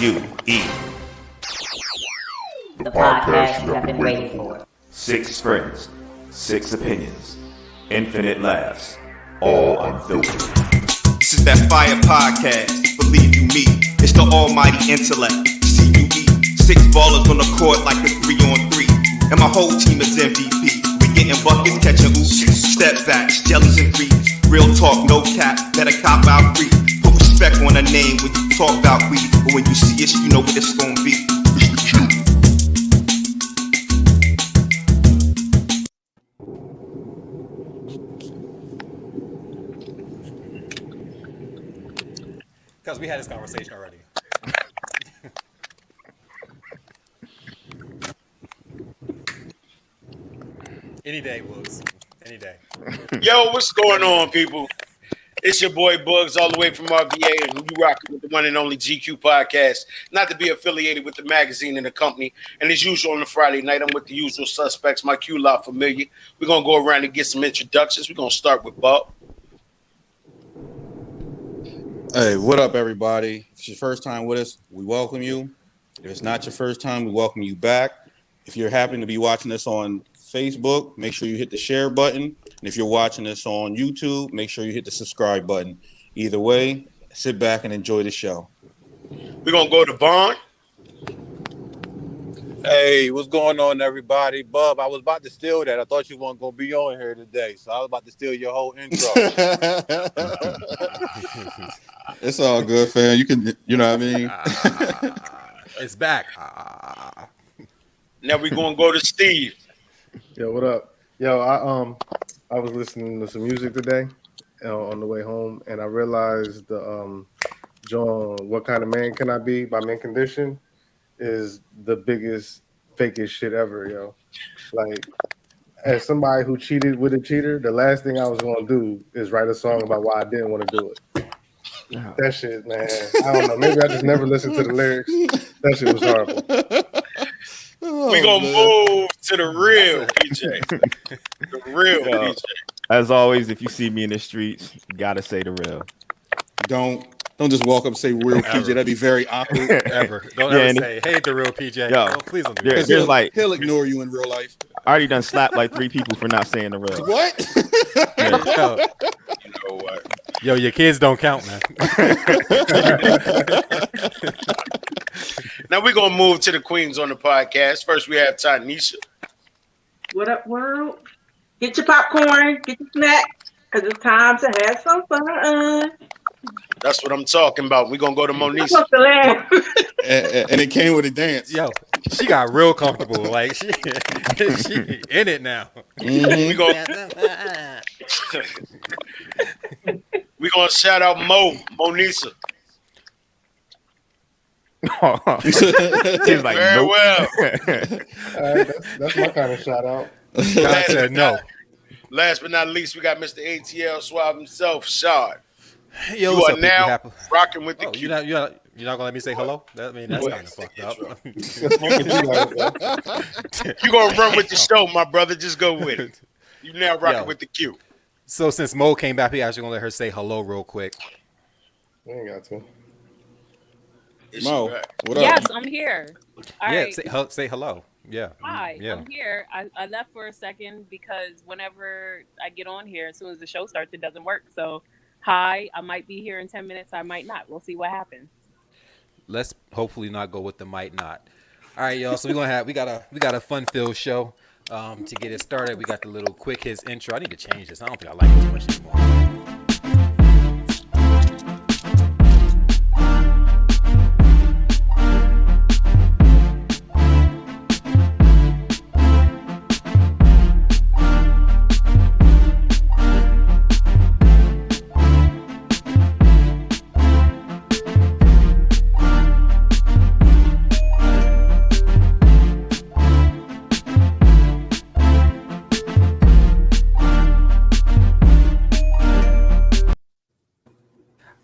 The podcast you have been waiting for. 6 friends, 6 opinions, infinite laughs, all unfiltered. This is that fire podcast, believe you me. It's the almighty intellect, CUE. 6 ballers on the court like a 3-on-3. And my whole team is MVP. We getting buckets, catching oops, step backs, jellies and greens. Real talk, no cap, better cop out free. Put respect on a name when you talk about weed. But when you see us, you know what it's gonna be. Because we had this conversation already. Any day, Woods. Any day. Yo, what's going on, people? It's your boy Bugs, all the way from RVA, and you rocking with the one and only GQ podcast. Not to be affiliated with the magazine and the company. And as usual on a Friday night, I'm with the usual suspects. My Q lot familiar. We're gonna go around and get some introductions. We're gonna start with Bob. Hey, what up, everybody? If it's your first time with us, we welcome you. If it's not your first time, we welcome you back. If you're happy to be watching this on Facebook, make sure you hit the share button. And if you're watching this on YouTube, make sure you hit the subscribe button. Either way, sit back and enjoy the show. We're going to go to Vaughn. Hey, what's going on, everybody? Bub, I was about to steal that. I thought you weren't going to be on here today, so I was about to steal your whole intro. It's all good, fam. You can, you know what I mean? It's back. Now we're going to go to Steve. Yo, what up? Yo, I was listening to some music today on the way home, and I realized the John, What Kind of Man Can I Be by Mint Condition is the biggest, fakest shit ever, yo. Like, as somebody who cheated with a cheater, the last thing I was going to do is write a song about why I didn't want to do it. That shit, man. I don't know. Maybe I just never listened to the lyrics. That shit was horrible. We're going to move to the real PJ. The real PJ. As always, if you see me in the streets, you gotta say the real. Don't just walk up and say real PJ. That'd be very awkward. Ever. Don't ever say, hey, the real PJ. Yo, no, please don't do that. There's like, he'll ignore you in real life. I already done slapped like 3 people for not saying the real. What? Yo, You know what? yo, your kids don't count, man. Now we're going to move to the queens on the podcast. First, we have Tanisha. What up, world? Get your popcorn, get your snack, because it's time to have some fun. That's what I'm talking about. We're going to go to I'm Monique. supposed to laugh. and it came with a dance. Yo, she got real comfortable. Like, she in it now. We're going to shout out Monisa. She's like, Very nope. well. That's my kind of shout out. I said no. Last but not least, we got Mr. ATL Suave himself, Shard. Yo, You what's are up, people? now Happy- rocking with the Oh, Q. you're not gonna let me say hello? I mean, that's kind of fucked up. You gonna run with the show, my brother. Just go with it. You now rocking Yo. with the Q. So since Mo came back, we actually gonna let her say hello real quick. You ain't got to. Is she Mo, back? what up? Yes, I'm here. All Yeah, right. say hello. Yeah. Hi, Yeah. I'm here. I left for a second because whenever I get on here, as soon as the show starts, it doesn't work. So, hi, I might be here in 10 minutes. I might not. We'll see what happens. Let's hopefully not go with the might not. All right, y'all. So we got a fun-filled show. To get it started, we got the little quick hits intro. I need to change this. I don't think I like it too much anymore.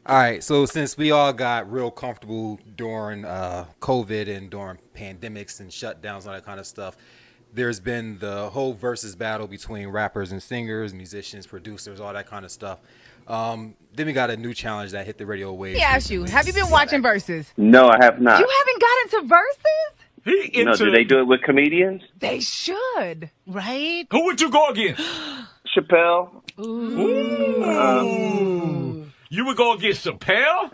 All right, so since we all got real comfortable during COVID and during pandemics and shutdowns and all that kind of stuff, there's been the whole versus battle between rappers and singers, musicians, producers, all that kind of stuff. Then we got a new challenge that hit the radio waves. Let me ask you, have you been watching Versus? No, I have not. You haven't got into Versus? No, do they do it with comedians? They should, right? Who would you go against? Chappelle. Ooh. You would go against Chappelle?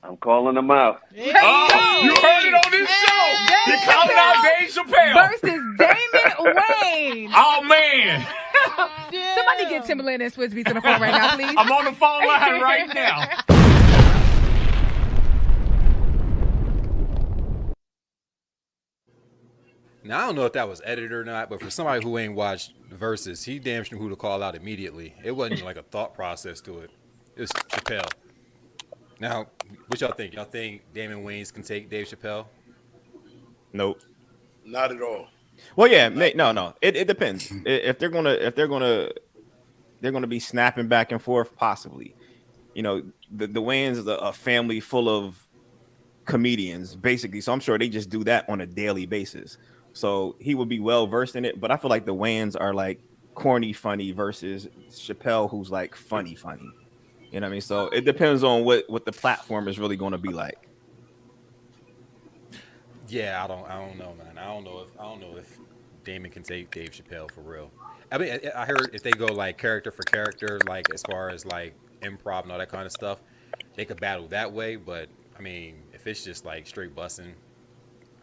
I'm calling him out. Oh, you heard it on this show. He calling out Dave Chappelle. Versus Damon Wayne. Oh, man. Somebody get Timberland and Swiss Beats on the phone right now, please. I'm on the phone line right now. Now, I don't know if that was edited or not, but for somebody who ain't watched Versus, he damn sure knew who to call out immediately. It wasn't like a thought process to it. It was Chappelle. Now, what y'all think? Y'all think Damon Wayans can take Dave Chappelle? Nope. Not at all. Well, yeah, no. It depends. If they're gonna be snapping back and forth, possibly. You know, the Wayans is a family full of comedians, basically. So I'm sure they just do that on a daily basis. So he would be well versed in it. But I feel like the Wayans are like corny funny versus Chappelle, who's like funny. You know what I mean? So it depends on what the platform is really going to be like. Yeah, I don't know, man. I don't know if Damon can take Dave Chappelle for real. I mean, I heard if they go like character for character, like as far as like improv and all that kind of stuff, they could battle that way. But I mean, if it's just like straight busting,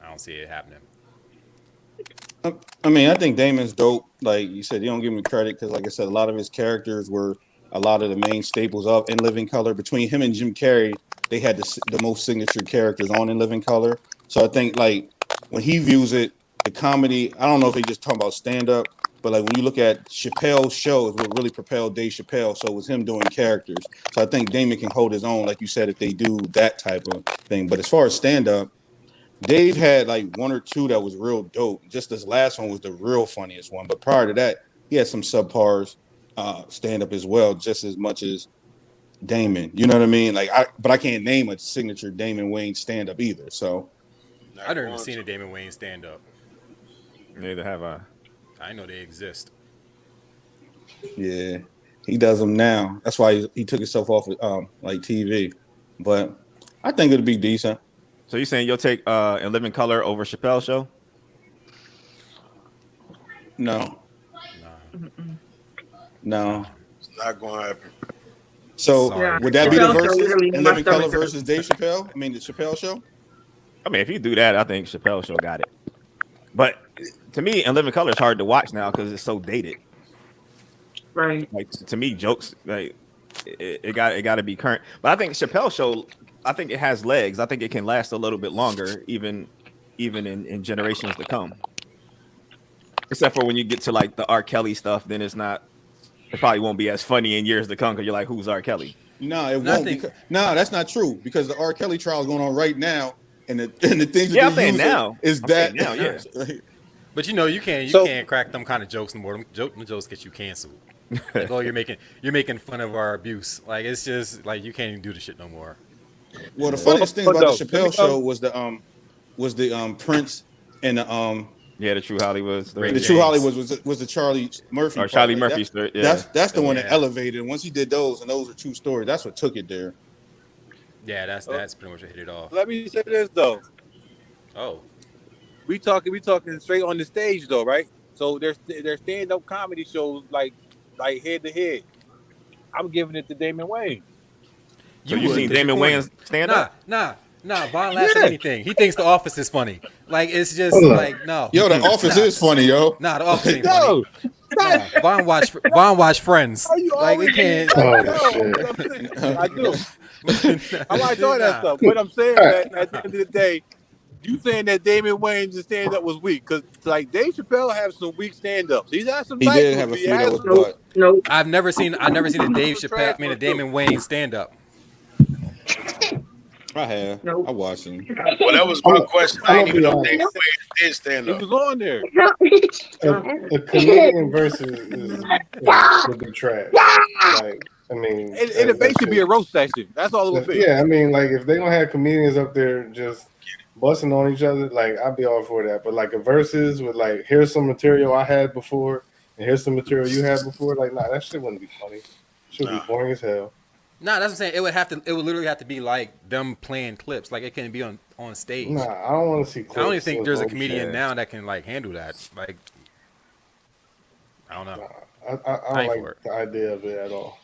I don't see it happening. I mean, I think Damon's dope. Like you said, you don't give him credit because, like I said, a lot of his characters were a lot of the main staples of In Living Color. Between him and Jim Carrey, they had the most signature characters on In Living Color. So I think like when he views it, the comedy, I don't know if they just talking about stand-up, but like when you look at Chappelle's show, is what really propelled Dave Chappelle. So it was him doing characters. So I think Damon can hold his own, like you said, if they do that type of thing. But as far as stand-up, Dave had like one or two that was real dope. Just this last one was the real funniest one. But prior to that, he had some subpars stand-up as well, just as much as Damon. You know what I mean? But I can't name a signature Damon Wayans stand-up either. So I've never even seen a Damon Wayans stand-up. Neither have I. I know they exist. yeah, he does them now. That's why he took himself off like TV. But I think it'll be decent. So you saying you'll take In Living Color over Chappelle's show? No. It's not going to happen. So Yeah. would that be the Chappelle show versus literally In my Living Color stomach versus Dave Chappelle? I mean, the Chappelle show? I mean, if you do that, I think Chappelle's show got it. But to me, In Living Color is hard to watch now because it's so dated. Right. Like to me, jokes like it got to be current. But I think Chappelle's show, I think it has legs. I think it can last a little bit longer, even in generations to come. Except for when you get to like the R. Kelly stuff, then it probably won't be as funny in years to come because you're like, who's R. Kelly? No, it won't. No, that's not true because the R. Kelly trial is going on right now, and the things that I'm saying now is I'm that saying now, yeah. But you know, you can't crack them kind of jokes anymore. Them jokes get you canceled. Like, oh, you're making fun of our abuse. Like it's just like you can't even do the shit no more. Well, the funniest thing about the Chappelle show was the Prince and the the True Hollywood story. The True Hollywood was the Charlie Murphy. Or Charlie Murphy story. Yeah. That's the one that elevated. And once he did those, and those are true stories, that's what took it there. Yeah, that's pretty much what hit it off. Let me say this though. Oh, we talking straight on the stage though, right? So there's stand-up comedy shows like head to head. I'm giving it to Damon Wayans. So you seen Damon Wayans stand up? Nah. Vaughn laughs at anything. He thinks The Office is funny. Like it's just like no. Yo, The Office is funny, yo. Nah, The Office ain't funny. Nah, Vaughn watch Friends. Like we can't. I do. I like doing that stuff. But I'm saying that at the end of the day, you saying that Damon Wayans' stand-up was weak because like Dave Chappelle have some weak stand-ups. He's had some. He did have a few that was butt. Nope. I've never seen a Dave Chappelle. I mean, a Damon Wayans stand-up. I have. Nope. I watched him. Well, that was my question. I didn't even know Damon Wayans did stand He up. was on there. A comedian versus is the trash. Like, I mean, It'll basically be a roast session. That's all it would be. Yeah, I mean, like if they gonna have comedians up there just busting on each other, like I'd be all for that. But like a versus with like, here's some material I had before, and here's some material you had before. Like, nah, that shit wouldn't be funny. Should be boring as hell. No, that's what I'm saying. It would literally have to be like them playing clips. Like it couldn't be on stage. Nah, I don't want to see clips. I don't even think there's a of comedian shit. now that can like handle that. Like, I don't know. Nah, I don't like the idea of it at all.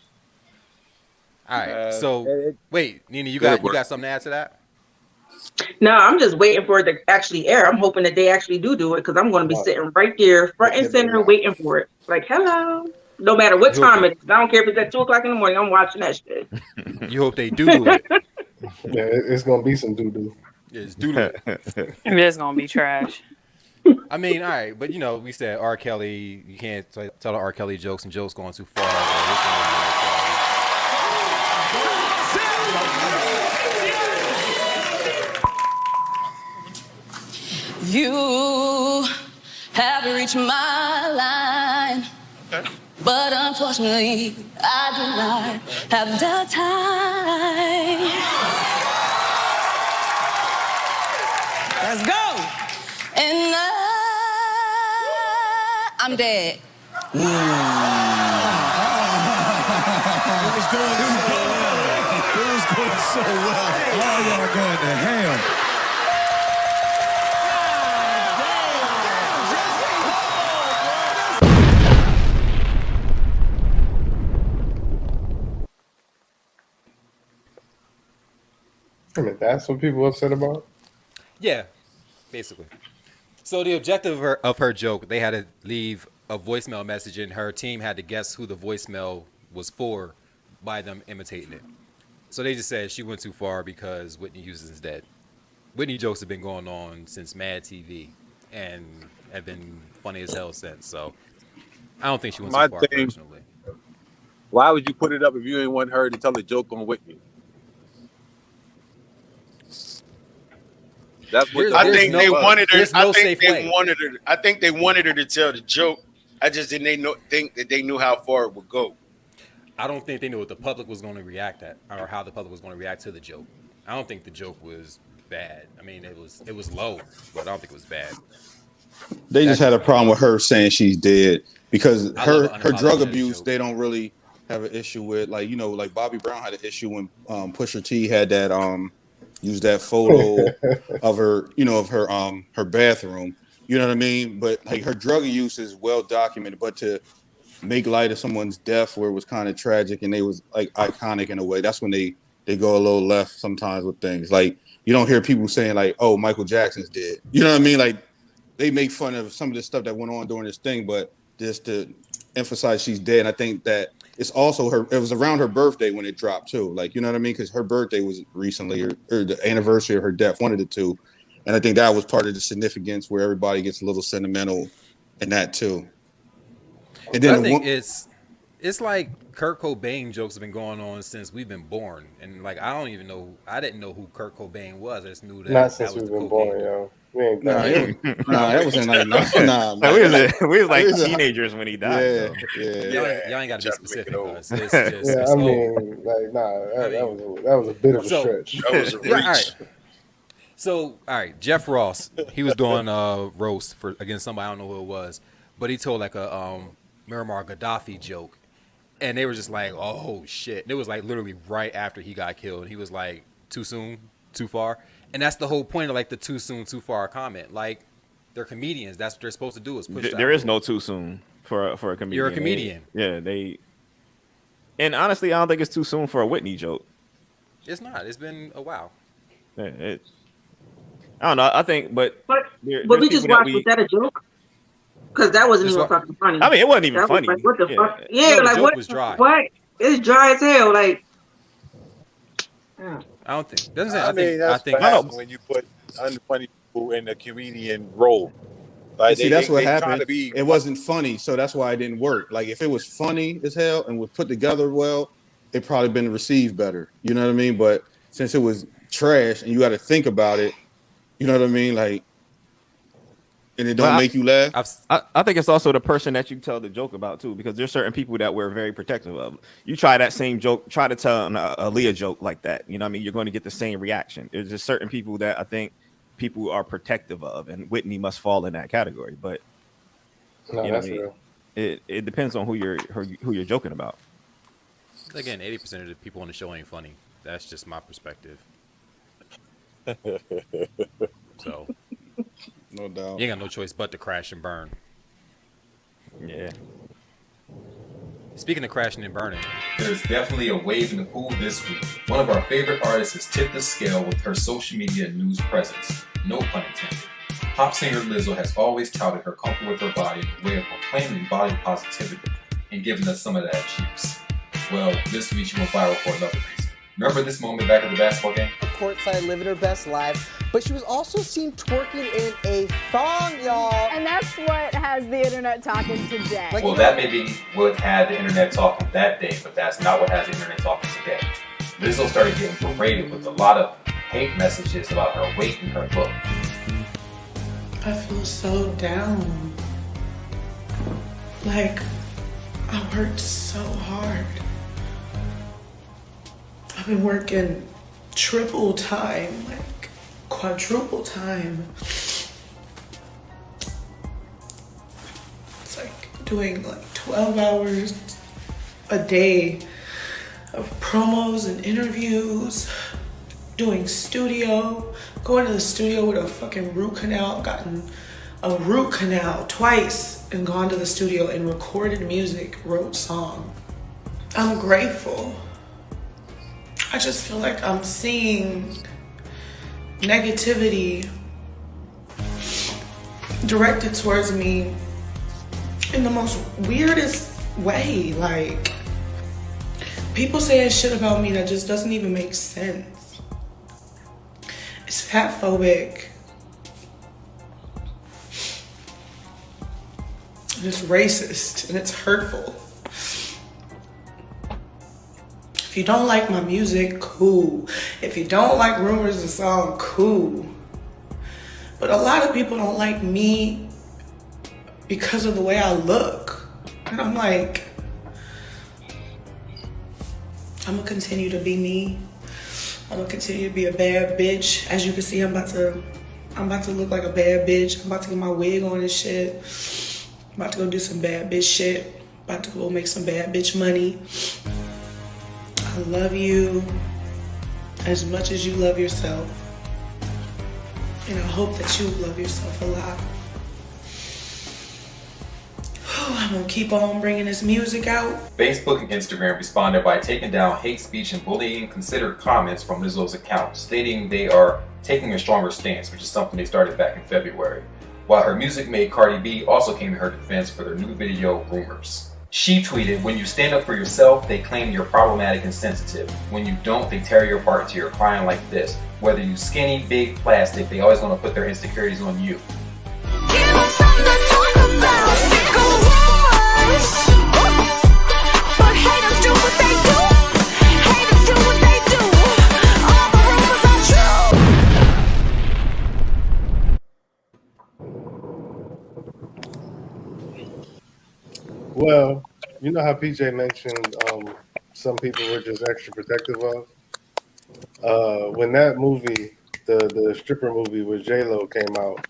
All right. So wait, Nina, you got something to add to that? No, I'm just waiting for it to actually air. I'm hoping that they actually do it because I'm going to be sitting right there, front and center, waiting for it. Like, hello. No matter what time it is. I don't care if it's at 2:00 in the morning. I'm watching that shit. You hope they do it. Yeah, it's gonna be some doo doo. It's doo doo. It's gonna be trash. I mean, all right, but we said R. Kelly. You can't tell the R. Kelly jokes and jokes going too far. You have reached my line, but unfortunately, I do not have the time. Let's go. And I'm dead. It was going so well. All y'all going to hell. I mean, that's what people are upset about. Yeah, basically. So the objective of her joke, they had to leave a voicemail message, and her team had to guess who the voicemail was for by them imitating it. So they just said she went too far because Whitney Houston's dead. Whitney jokes have been going on since Mad TV and have been funny as hell since. So I don't think she went too far personally. Why would you put it up if you didn't want her to tell a joke on Whitney? That's what I think they wanted her. I think they wanted her to tell the joke. I just didn't think that they knew how far it would go. I don't think they knew what the public was going to react at, or how the public was going to react to the joke. I don't think the joke was bad. I mean, it was low, but I don't think it was bad. They just had a problem with her saying she's dead because her drug abuse. They don't really have an issue with, like like Bobby Brown had an issue when Pusha T had that used that photo of her, her bathroom. You know what I mean? But like her drug use is well documented. But to make light of someone's death where it was kind of tragic and they was like iconic in a way, that's when they go a little left sometimes with things. Like you don't hear people saying like, "Oh, Michael Jackson's dead." You know what I mean? Like they make fun of some of the stuff that went on during this thing, but just to emphasize she's dead. And I think that it's also it was around her birthday when it dropped too. Like, you know what I mean? Because her birthday was recently or the anniversary of her death, one of the two. And I think that was part of the significance where everybody gets a little sentimental in that too. And then I think it's like Kurt Cobain jokes have been going on since we've been born. And like, I didn't know who Kurt Cobain was. I just knew that. Not since we've been born, yo. We ain't that wasn't like we was like teenagers when he died. Y'all ain't got to be specific. I mean, like, that was a bit of a stretch. That was a reach. All right. So, all right, Jeff Ross, he was doing a roast against somebody, I don't know who it was, but he told like a Muammar Gaddafi joke, and they were just like, "Oh shit!" And it was like literally right after he got killed, and he was like, "Too soon, too far." And that's the whole point of like the "too soon, too far" comment. Like they're comedians. That's what they're supposed to do. Is push. There is no too soon for a comedian. You're a comedian. And honestly, I don't think it's too soon for a Whitney joke. It's not. It's been a while. I don't know. I think, but we just watched. Was that a joke? Because that wasn't even fucking funny. I mean, it wasn't even that funny. Was like, what the fuck? Yeah, like the what? joke was dry. What? It's dry as hell. Like. I don't think. I think when you put unfunny people in a comedian role. Like that's what happened. It wasn't funny, so that's why it didn't work. Like if it was funny as hell and was put together well, it probably been received better. You know what I mean? But since it was trash and you got to think about it, you know what I mean? Like, and it don't make you laugh. I think it's also the person that you tell the joke about too, because there's certain people that we're very protective of. You try that same joke, try to tell an Aaliyah joke like that. You know what I mean? You're going to get the same reaction. There's just certain people that I think people are protective of, and Whitney must fall in that category. But no, you know that's real. It depends on who you're joking about. Again, 80% of the people on the show ain't funny. That's just my perspective. So No doubt. you ain't got no choice but to crash and burn. Yeah. Speaking of crashing and burning, there's definitely a wave in the pool this week. One of our favorite artists has tipped the scale with her social media news presence. No pun intended. Pop singer Lizzo has always touted her comfort with her body in a way of proclaiming body positivity and giving us some of that juice. Well, this week she went viral for another reason. Remember this moment back at the basketball game? Courtside living her best life, but she was also seen twerking in a thong, y'all. And that's what has the internet talking today. Well, that may be what had the internet talking that day, but that's not what has the internet talking today. Lizzo started getting berated with a lot of hate messages about her weight and her look. I feel so down. Like, I worked so hard. I've been working triple time, like quadruple time. It's like doing like 12 hours a day of promos and interviews, doing studio, going to the studio with a fucking root canal, gotten a root canal twice and gone to the studio and recorded music, wrote song. I'm grateful. I just feel like I'm seeing negativity directed towards me in the most weirdest way. Like, people saying shit about me that just doesn't even make sense. It's fat phobic. And it's racist and it's hurtful. If you don't like my music, cool. If you don't like Rumors the song, cool. But a lot of people don't like me because of the way I look. And I'm like, I'm gonna continue to be me. I'm gonna continue to be a bad bitch. As you can see, I'm about to look like a bad bitch. I'm about to get my wig on and shit. I'm about to go do some bad bitch shit. About to go make some bad bitch money. I love you as much as you love yourself. And I hope that you love yourself a lot. I'm gonna keep on bringing this music out. Facebook and Instagram responded by taking down hate speech and bullying considered comments from Lizzo's account, stating they are taking a stronger stance, which is something they started back in February. While her music mate Cardi B also came to her defense for their new video, Rumors. She tweeted, "When you stand up for yourself, they claim you're problematic and sensitive. When you don't, they tear you apart till you're crying like this. Whether you skinny, big, plastic, they always want to put their insecurities on you." Give us something to talk about. Sick of wars. But haters do what they do. Haters do what they do. All the rumors are Well, you know how PJ mentioned some people were just extra protective of. When that movie, the stripper movie with J-Lo came out,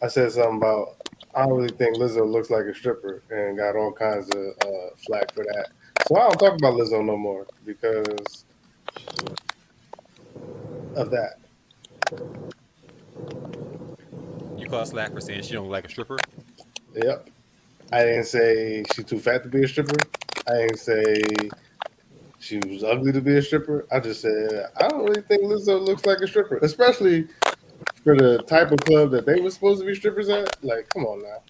I said something about, I don't really think Lizzo looks like a stripper, and got all kinds of flack for that. So I don't talk about Lizzo no more because of that. you call slack for saying she don't look like a stripper? Yep. I didn't say she's too fat to be a stripper. I didn't say she was ugly to be a stripper. I just said I don't really think Lizzo looks like a stripper, especially for the type of club that they were supposed to be strippers at. Like, come on now.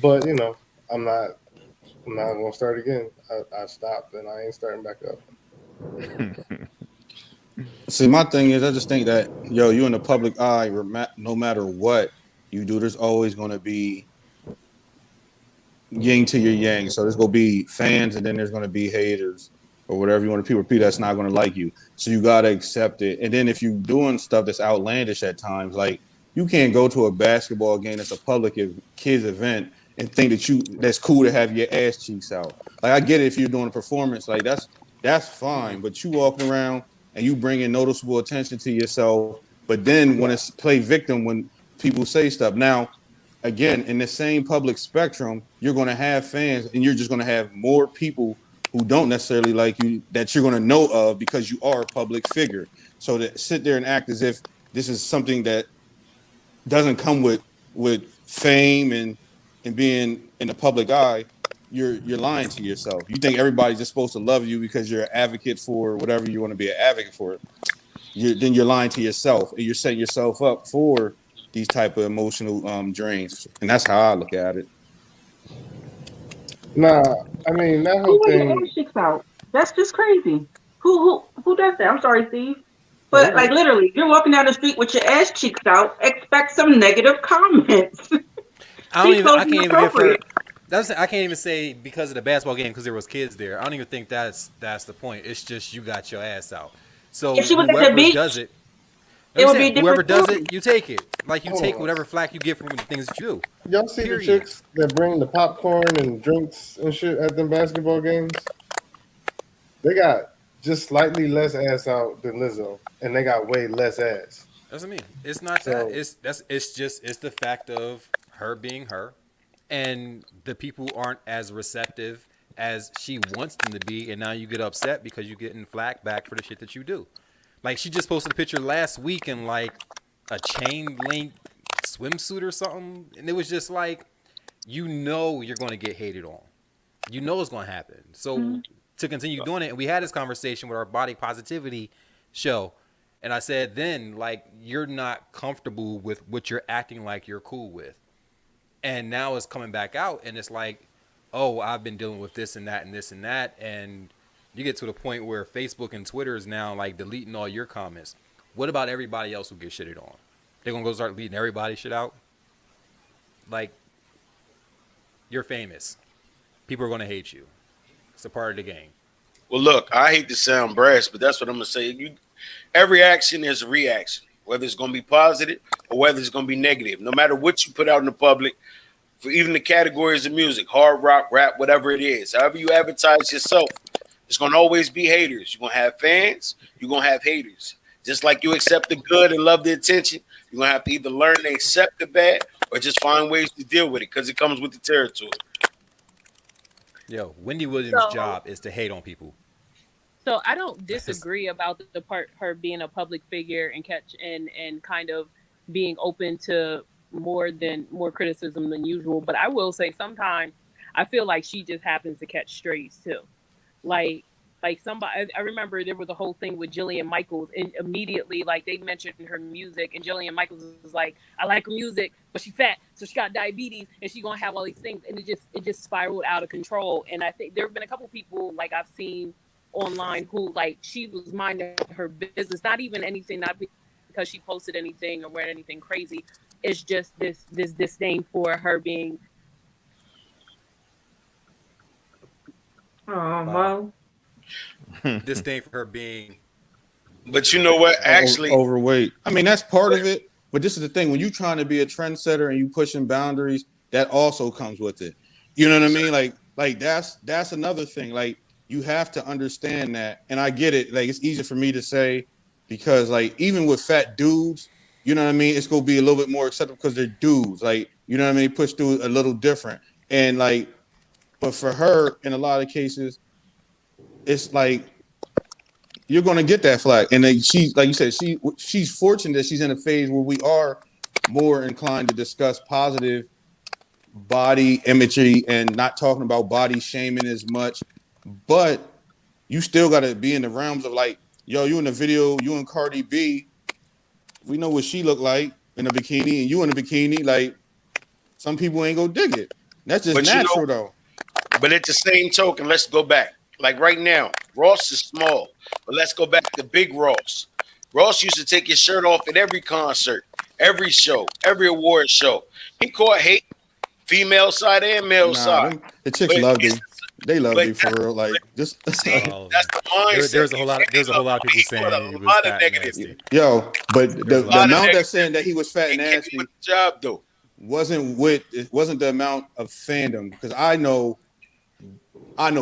But you know, I'm not gonna start again. I stopped and I ain't starting back up. See, my thing is, I just think that you in the public eye, no matter what you do, there's always going to be yin to your yang. So there's going to be fans, and then there's going to be haters, or whatever you want to people that's not going to like you. So you got to accept it. And then if you're doing stuff that's outlandish at times, like you can't go to a basketball game that's a public kids event and think that's cool to have your ass cheeks out. Like, I get it if you're doing a performance, like that's fine. But you walking around and you bringing noticeable attention to yourself. But then when it's play victim, when people say stuff. Now, again, in the same public spectrum, you're going to have fans, and you're just going to have more people who don't necessarily like you that you're going to know of because you are a public figure. So to sit there and act as if this is something that doesn't come with fame and being in the public eye, you're lying to yourself. You think everybody's just supposed to love you because you're an advocate for whatever you want to be an advocate for. Then you're lying to yourself, and you're setting yourself up for these type of emotional drains. And that's how I look at it. Nah, I mean that Who whole wear your thing. ass cheeks out? That's just crazy. Who does that? I'm sorry, Steve. But Well, like literally, you're walking down the street with your ass cheeks out, expect some negative comments. I can't even give her. I can't even say because of the basketball game because there was kids there. I don't even think that's the point. It's just you got your ass out. So If she was at the whoever beach, does it, it would be a whoever different does story. it, you take it. Like you Hold take on. whatever flack you get from the things that you do. Y'all see Period. the chicks that bring the popcorn and drinks and shit at them basketball games? They got just slightly less ass out than Lizzo, and they got way less ass. That's what I mean. It's not So- that. It's the fact of her being her, and the people aren't as receptive as she wants them to be, and now you get upset because you're getting flack back for the shit that you do. Like she just posted a picture last week in like a chain link swimsuit or something, and it was just like, you know, you're going to get hated on. You know it's going to happen. So to continue doing it, and we had this conversation with our body positivity show, and I said then, like, you're not comfortable with what you're acting like you're cool with, and now it's coming back out, and it's like, oh, I've been dealing with this and that and this and that, and you get to the point where Facebook and Twitter is now like deleting all your comments. What about everybody else who gets shitted on? They're gonna go start deleting everybody's shit out? Like, you're famous. People are gonna hate you. It's a part of the game. Well, look, I hate to sound brash, but that's what I'm gonna say. Every action is a reaction, whether it's gonna be positive or whether it's gonna be negative. No matter what you put out in the public, for even the categories of music, hard rock, rap, whatever it is, however you advertise yourself, it's gonna always be haters. You're gonna have fans, you're gonna have haters. Just like you accept the good and love the attention, you're gonna have to either learn to accept the bad or just find ways to deal with it because it comes with the territory. Yo, Wendy Williams' So- job is to hate on people. So I don't disagree about the part her being a public figure and kind of being open to more criticism than usual. But I will say sometimes I feel like she just happens to catch strays too. Like somebody, I remember there was a whole thing with Jillian Michaels, and immediately like they mentioned her music, and Jillian Michaels was like, I like her music, but she fat, so she got diabetes, and she's gonna have all these things, and it just spiraled out of control. And I think there have been a couple people like I've seen online who like she was minding her business, not even anything, not because she posted anything or wearing anything crazy. It's just this disdain for her being. Oh well. Disdain for her being. But you know what? Actually, overweight. I mean, that's part of it. But this is the thing: when you're trying to be a trendsetter and you pushing boundaries, that also comes with it. You know what I mean? Like that's another thing. Like you have to understand that, and I get it. Like it's easier for me to say because like even with fat dudes, you know what I mean? It's gonna be a little bit more acceptable because they're dudes. Like you know what I mean? Push through a little different, and like, but for her, in a lot of cases, it's like you're gonna get that flag. And then she's like you said, she's fortunate that she's in a phase where we are more inclined to discuss positive body imagery and not talking about body shaming as much. But you still gotta be in the realms of like, yo, you in the video, you and Cardi B, we know what she looked like in a bikini, and you in a bikini. Like some people ain't gonna dig it. That's just natural though. But at the same token, let's go back. Like right now, Ross is small, but let's go back to Big Ross. Ross used to take his shirt off at every concert, every show, every award show. He caught hate, female side and male side. The chicks loved him. They loved him for real. Like just that's the mindset. There's a whole lot of people saying he was fat and nasty. Yo, but the amount that's saying that he was fat and nasty job though wasn't the amount of fandom, because I know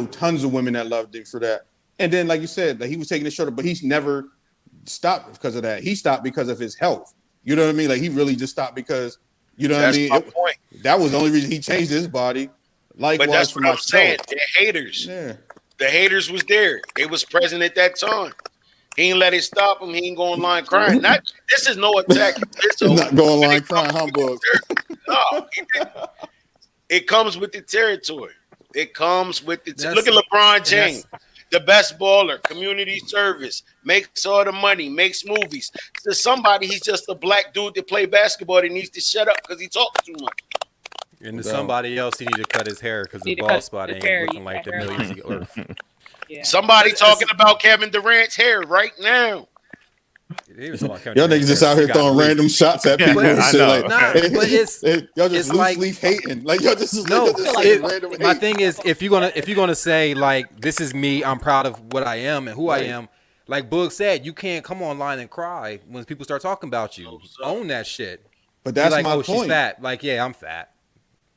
tons of women that loved him for that. And then, like you said, that he was taking his shirt off, but he's never stopped because of that. He stopped because of his health. You know what I mean? Like he really just stopped because, you know what I mean? That's my point. That was the only reason he changed his body. Likewise, But that's for what I'm myself. saying. They're haters. Yeah. The haters was there. They was present at that time. He ain't let it stop him. He ain't go online crying. This is no attack. Not go online crying, humbug. No, it comes with the territory. It comes with the look at LeBron James, the best baller, community service, makes all the money, makes movies. To somebody, he's just a black dude that play basketball that needs to shut up because he talks too much. And to somebody else, he need to cut his hair because the bald spot ain't looking like the millions of Earth. Somebody talking about Kevin Durant's hair right now. Y'all niggas just out here throwing random shots at people and shit. Like, y'all just loose leaf hating. Like y'all just random my hate. thing is, if you're gonna say like this is me, I'm proud of what I am and who I am. Like Boog said, you can't come online and cry when people start talking about you. Own that shit. But that's like, my point. point. She's fat. Like, yeah, I'm fat.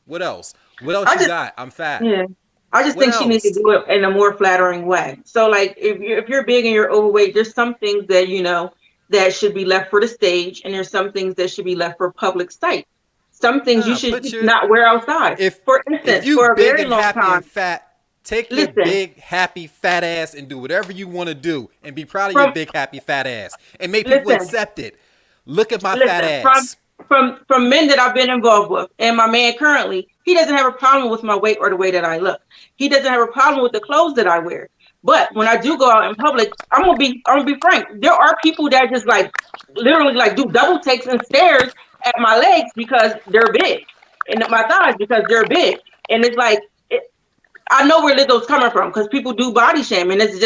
What else? What else you got? I'm fat. Yeah. I just think she needs to do it in a more flattering way. So, like, if you're big and you're overweight, there's some things that that should be left for the stage, and there's some things that should be left for public sight. Some things you should not wear outside. For instance, for a very long time, and fat, take your big happy fat ass and do whatever you want to do, and be proud of your big happy fat ass, and make people accept it. Look at my fat ass. From men that I've been involved with, and my man currently, he doesn't have a problem with my weight or the way that I look. He doesn't have a problem with the clothes that I wear. But when I do go out in public, I'm gonna be frank. There are people that just like literally like do double takes and stares at my legs because they're big, and at my thighs because they're big. And it's like I know where Lizzo's coming from because people do body shaming. It's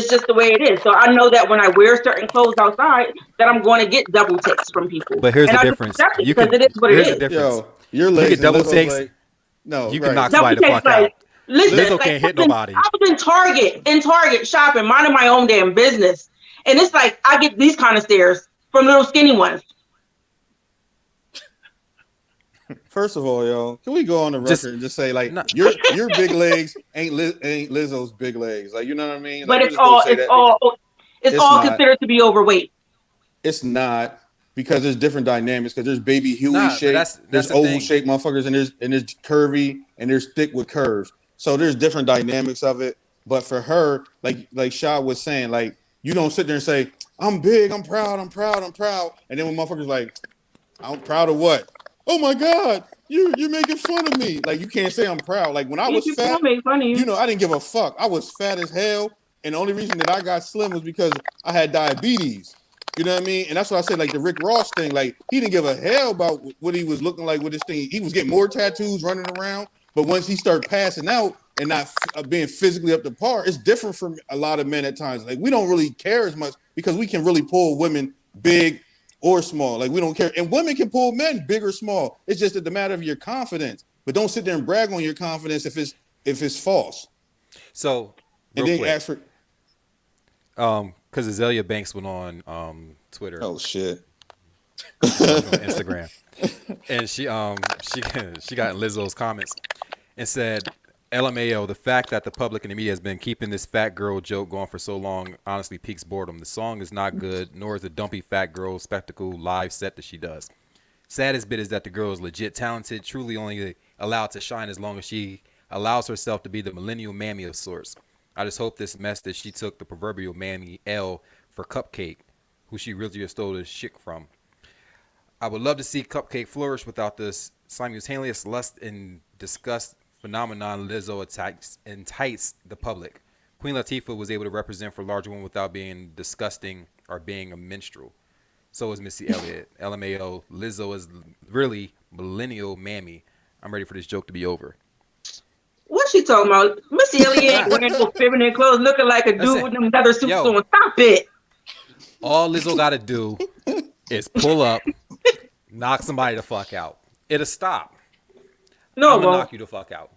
just the way it is. So I know that when I wear certain clothes outside, that I'm going to get double takes from people. But here's the difference. Because it is what it is. The difference. Yo, your legs you get double takes. Like, no, you can knock somebody the fuck out. Listen, Lizzo can't hit nobody. I was in Target shopping, minding my own damn business, and it's like I get these kind of stares from little skinny ones. First of all, yo, can we go on the record and just say like your big legs ain't Lizzo's big legs? Like, you know what I mean? But like, it's all considered to be overweight. It's not, because there's different dynamics. Because there's baby Huey shape, there's oval shaped motherfuckers, and there's curvy, and there's thick with curves. So there's different dynamics of it. But for her, like Sha was saying, like, you don't sit there and say, I'm big, I'm proud. And then when motherfuckers like, I'm proud of what? Oh my God, you're making fun of me. Like, you can't say I'm proud. Like, when I was fat, you know, I didn't give a fuck. I was fat as hell. And the only reason that I got slim was because I had diabetes. You know what I mean? And that's why I said, like, the Rick Ross thing, like, he didn't give a hell about what he was looking like with this thing. He was getting more tattoos running around. But once he started passing out and not being physically up to par, it's different from a lot of men at times. Like, we don't really care as much because we can really pull women big or small. Like, we don't care. And women can pull men big or small. It's just the matter of your confidence. But don't sit there and brag on your confidence if it's false. So, and then ask for because Azalea Banks went on Twitter. Oh shit. Instagram. And she got in Lizzo's comments and said, LMAO, the fact that the public and the media has been keeping this fat girl joke going for so long honestly piques boredom. The song is not good, nor is the dumpy fat girl spectacle live set that she does. Saddest bit is that the girl is legit talented, truly only allowed to shine as long as she allows herself to be the millennial mammy of sorts. I just hope this mess that she took the proverbial mammy L for Cupcake, who she really just stole the shit from. I would love to see Cupcake flourish without this simultaneous lust and disgust phenomenon Lizzo entice the public. Queen Latifah was able to represent for larger women without being disgusting or being a minstrel. So is Missy Elliott. LMAO, Lizzo is really millennial mammy. I'm ready for this joke to be over. What's she talking about? Missy Elliott ain't wearing no feminine clothes, looking like a dude with them leather suits on. Stop it. All Lizzo got to do is pull up, knock somebody the fuck out. It'll stop. No, I'm gonna knock you the fuck out.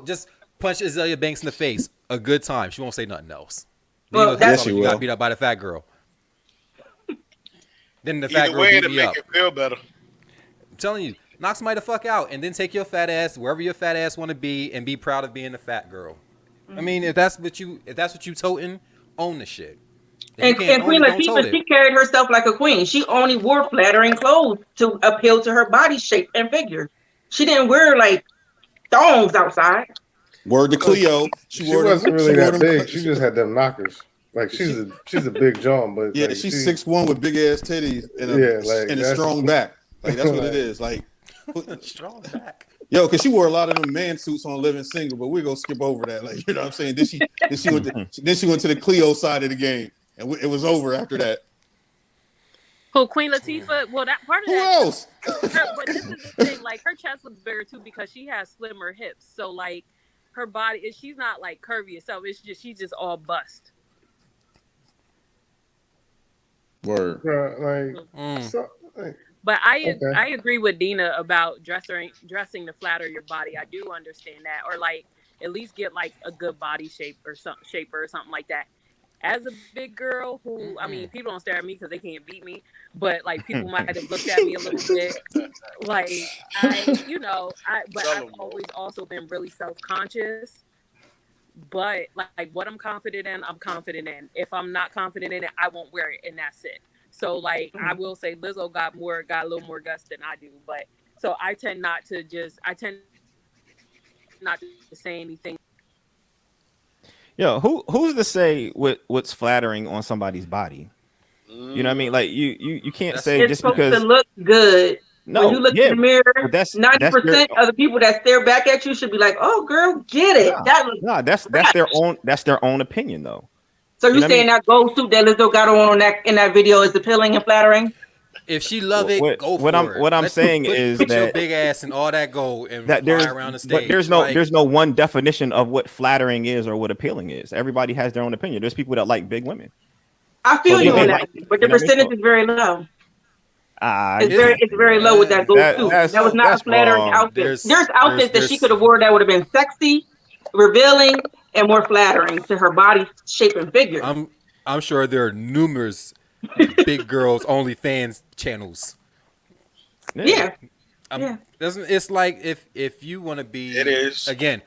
Just punch Azalea Banks in the face. A good time. She won't say nothing else. Well, you got beat up by the fat girl. Then the fat girl beat me up. It feel better. I'm telling you, knock somebody the fuck out, and then take your fat ass wherever your fat ass want to be, and be proud of being a fat girl. I mean, if that's what you toting, own the shit. And Queen Latifah, she carried herself like a queen. She only wore flattering clothes to appeal to her body shape and figure. She didn't wear like thongs outside. Word to Cleo. She wasn't really that big. She just had them knockers. Like she's a big John, but yeah, like, she's 6'1" with big ass titties and a strong back. Like that's what it is. Like strong back. Yo, because she wore a lot of them man suits on Living Single, but we're gonna skip over that. Like, you know what I'm saying? Then she went to the Cleo side of the game, and it was over after that. Who, Queen Latifah? Well, that part of Who that. else? But this is the thing. Like, her chest looks bigger too because she has slimmer hips. So like, her body she's not like curvy herself. It's just she's just all bust. Word. But I agree with Dina about dressing to flatter your body. I do understand that, or like at least get like a good body shape or something like that. As a big girl, who I mean, people don't stare at me because they can't beat me, but like people might have looked at me a little bit. Like I've always also been really self-conscious. But like what I'm confident in, I'm confident in. If I'm not confident in it, I won't wear it, and that's it. So like I will say Lizzo got a little more guts than I do, but so I tend not to say anything. Yo, who's to say what's flattering on somebody's body? You know what I mean? Like you can't say it's just supposed because to look good. No, when you look in the mirror, 90% of the people that stare back at you should be like, "Oh, girl, get it." That's their own opinion though. So you're saying that gold suit that Lizzo got on in that video is appealing and flattering? If she love it, go for it. What I'm saying is put that your big ass and all that gold and that fly around the stage. But there's no one definition of what flattering is or what appealing is. Everybody has their own opinion. There's people that like big women. I feel you on that, but the percentage is very low. It's very low with that gold suit. That was not a flattering outfit. There's outfits that she could have worn that would have been sexy, revealing, and more flattering to her body shape and figure. I'm sure there are numerous big girls OnlyFans channels. Yeah. It's like if you want to be, it is again,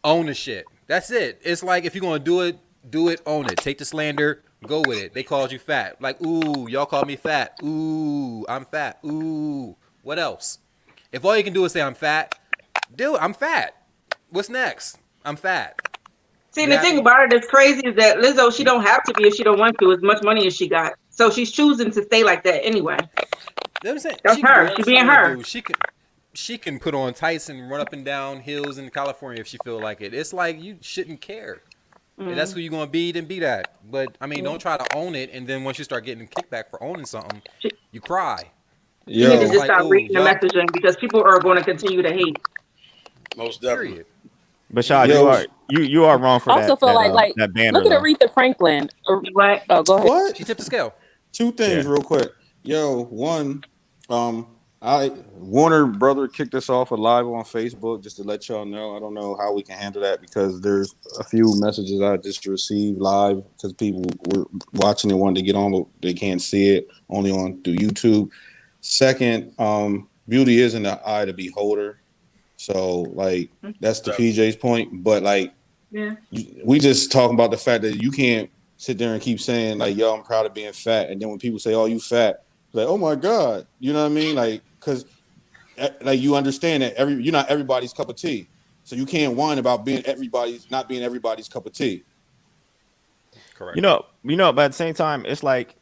own the shit. That's it. It's like if you're gonna do it, own it. Take the slander, go with it. They called you fat. Like, ooh, y'all called me fat. Ooh, I'm fat. Ooh, what else? If all you can do is say I'm fat, I'm fat. What's next? I'm fat. See, the thing about it that's crazy is that Lizzo, she don't have to be if she don't want to, as much money as she got. So she's choosing to stay like that anyway. That's her. She being her. She can put on tights and run up and down hills in California if she feel like it. It's like you shouldn't care. If that's who you're gonna be, then be that. But I mean, don't try to own it, and then once you start getting kickback for owning something, you cry. You need to just start reading the messaging because people are going to continue to hate. Most definitely. But Shad, you are wrong for that. I also feel like that banner. Look at Aretha Franklin. What? Oh, go ahead. What? She tipped the scale. Two things real quick. Yo, one, Warner Brother kicked us off live on Facebook just to let y'all know. I don't know how we can handle that because there's a few messages I just received live because people were watching and wanted to get on, but they can't see it only on through YouTube. Second, beauty is in the eye of the beholder. So like that's the PJ's point. But like we just talking about the fact that you can't sit there and keep saying like, yo, I'm proud of being fat. And then when people say, oh, you fat, like, oh my God, you know what I mean? Like, because like you understand that you're not everybody's cup of tea. So you can't whine about not being everybody's cup of tea. Correct. You know, but at the same time, it's like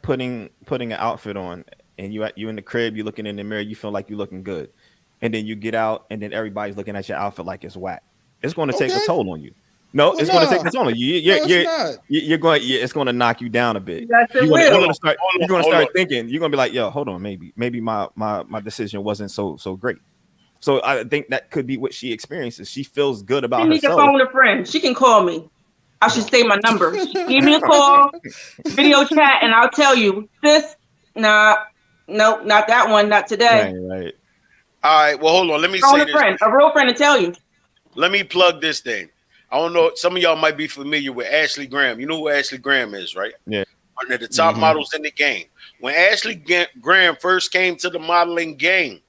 putting an outfit on and you in the crib, you looking in the mirror, you feel like you're looking good. And then you get out and then everybody's looking at your outfit like it's whack. It's going to take a toll on you. No, it's going to take a toll on you. It's going to knock you down a bit. You're going to start thinking. You're going to be like, yo, hold on, maybe my decision wasn't so great. So I think that could be what she experiences. She feels good about herself. She needs to phone a friend. She can call me. I should say my number. Give me a call, video chat, and I'll tell you, sis, no, not that one, not today. Right. All right, well, hold on. Let me phone say a friend, a real friend to tell you. Let me plug this thing. I don't know. Some of y'all might be familiar with Ashley Graham. You know who Ashley Graham is, right? Yeah. One of the top models in the game. When Ashley Graham first came to the modeling game,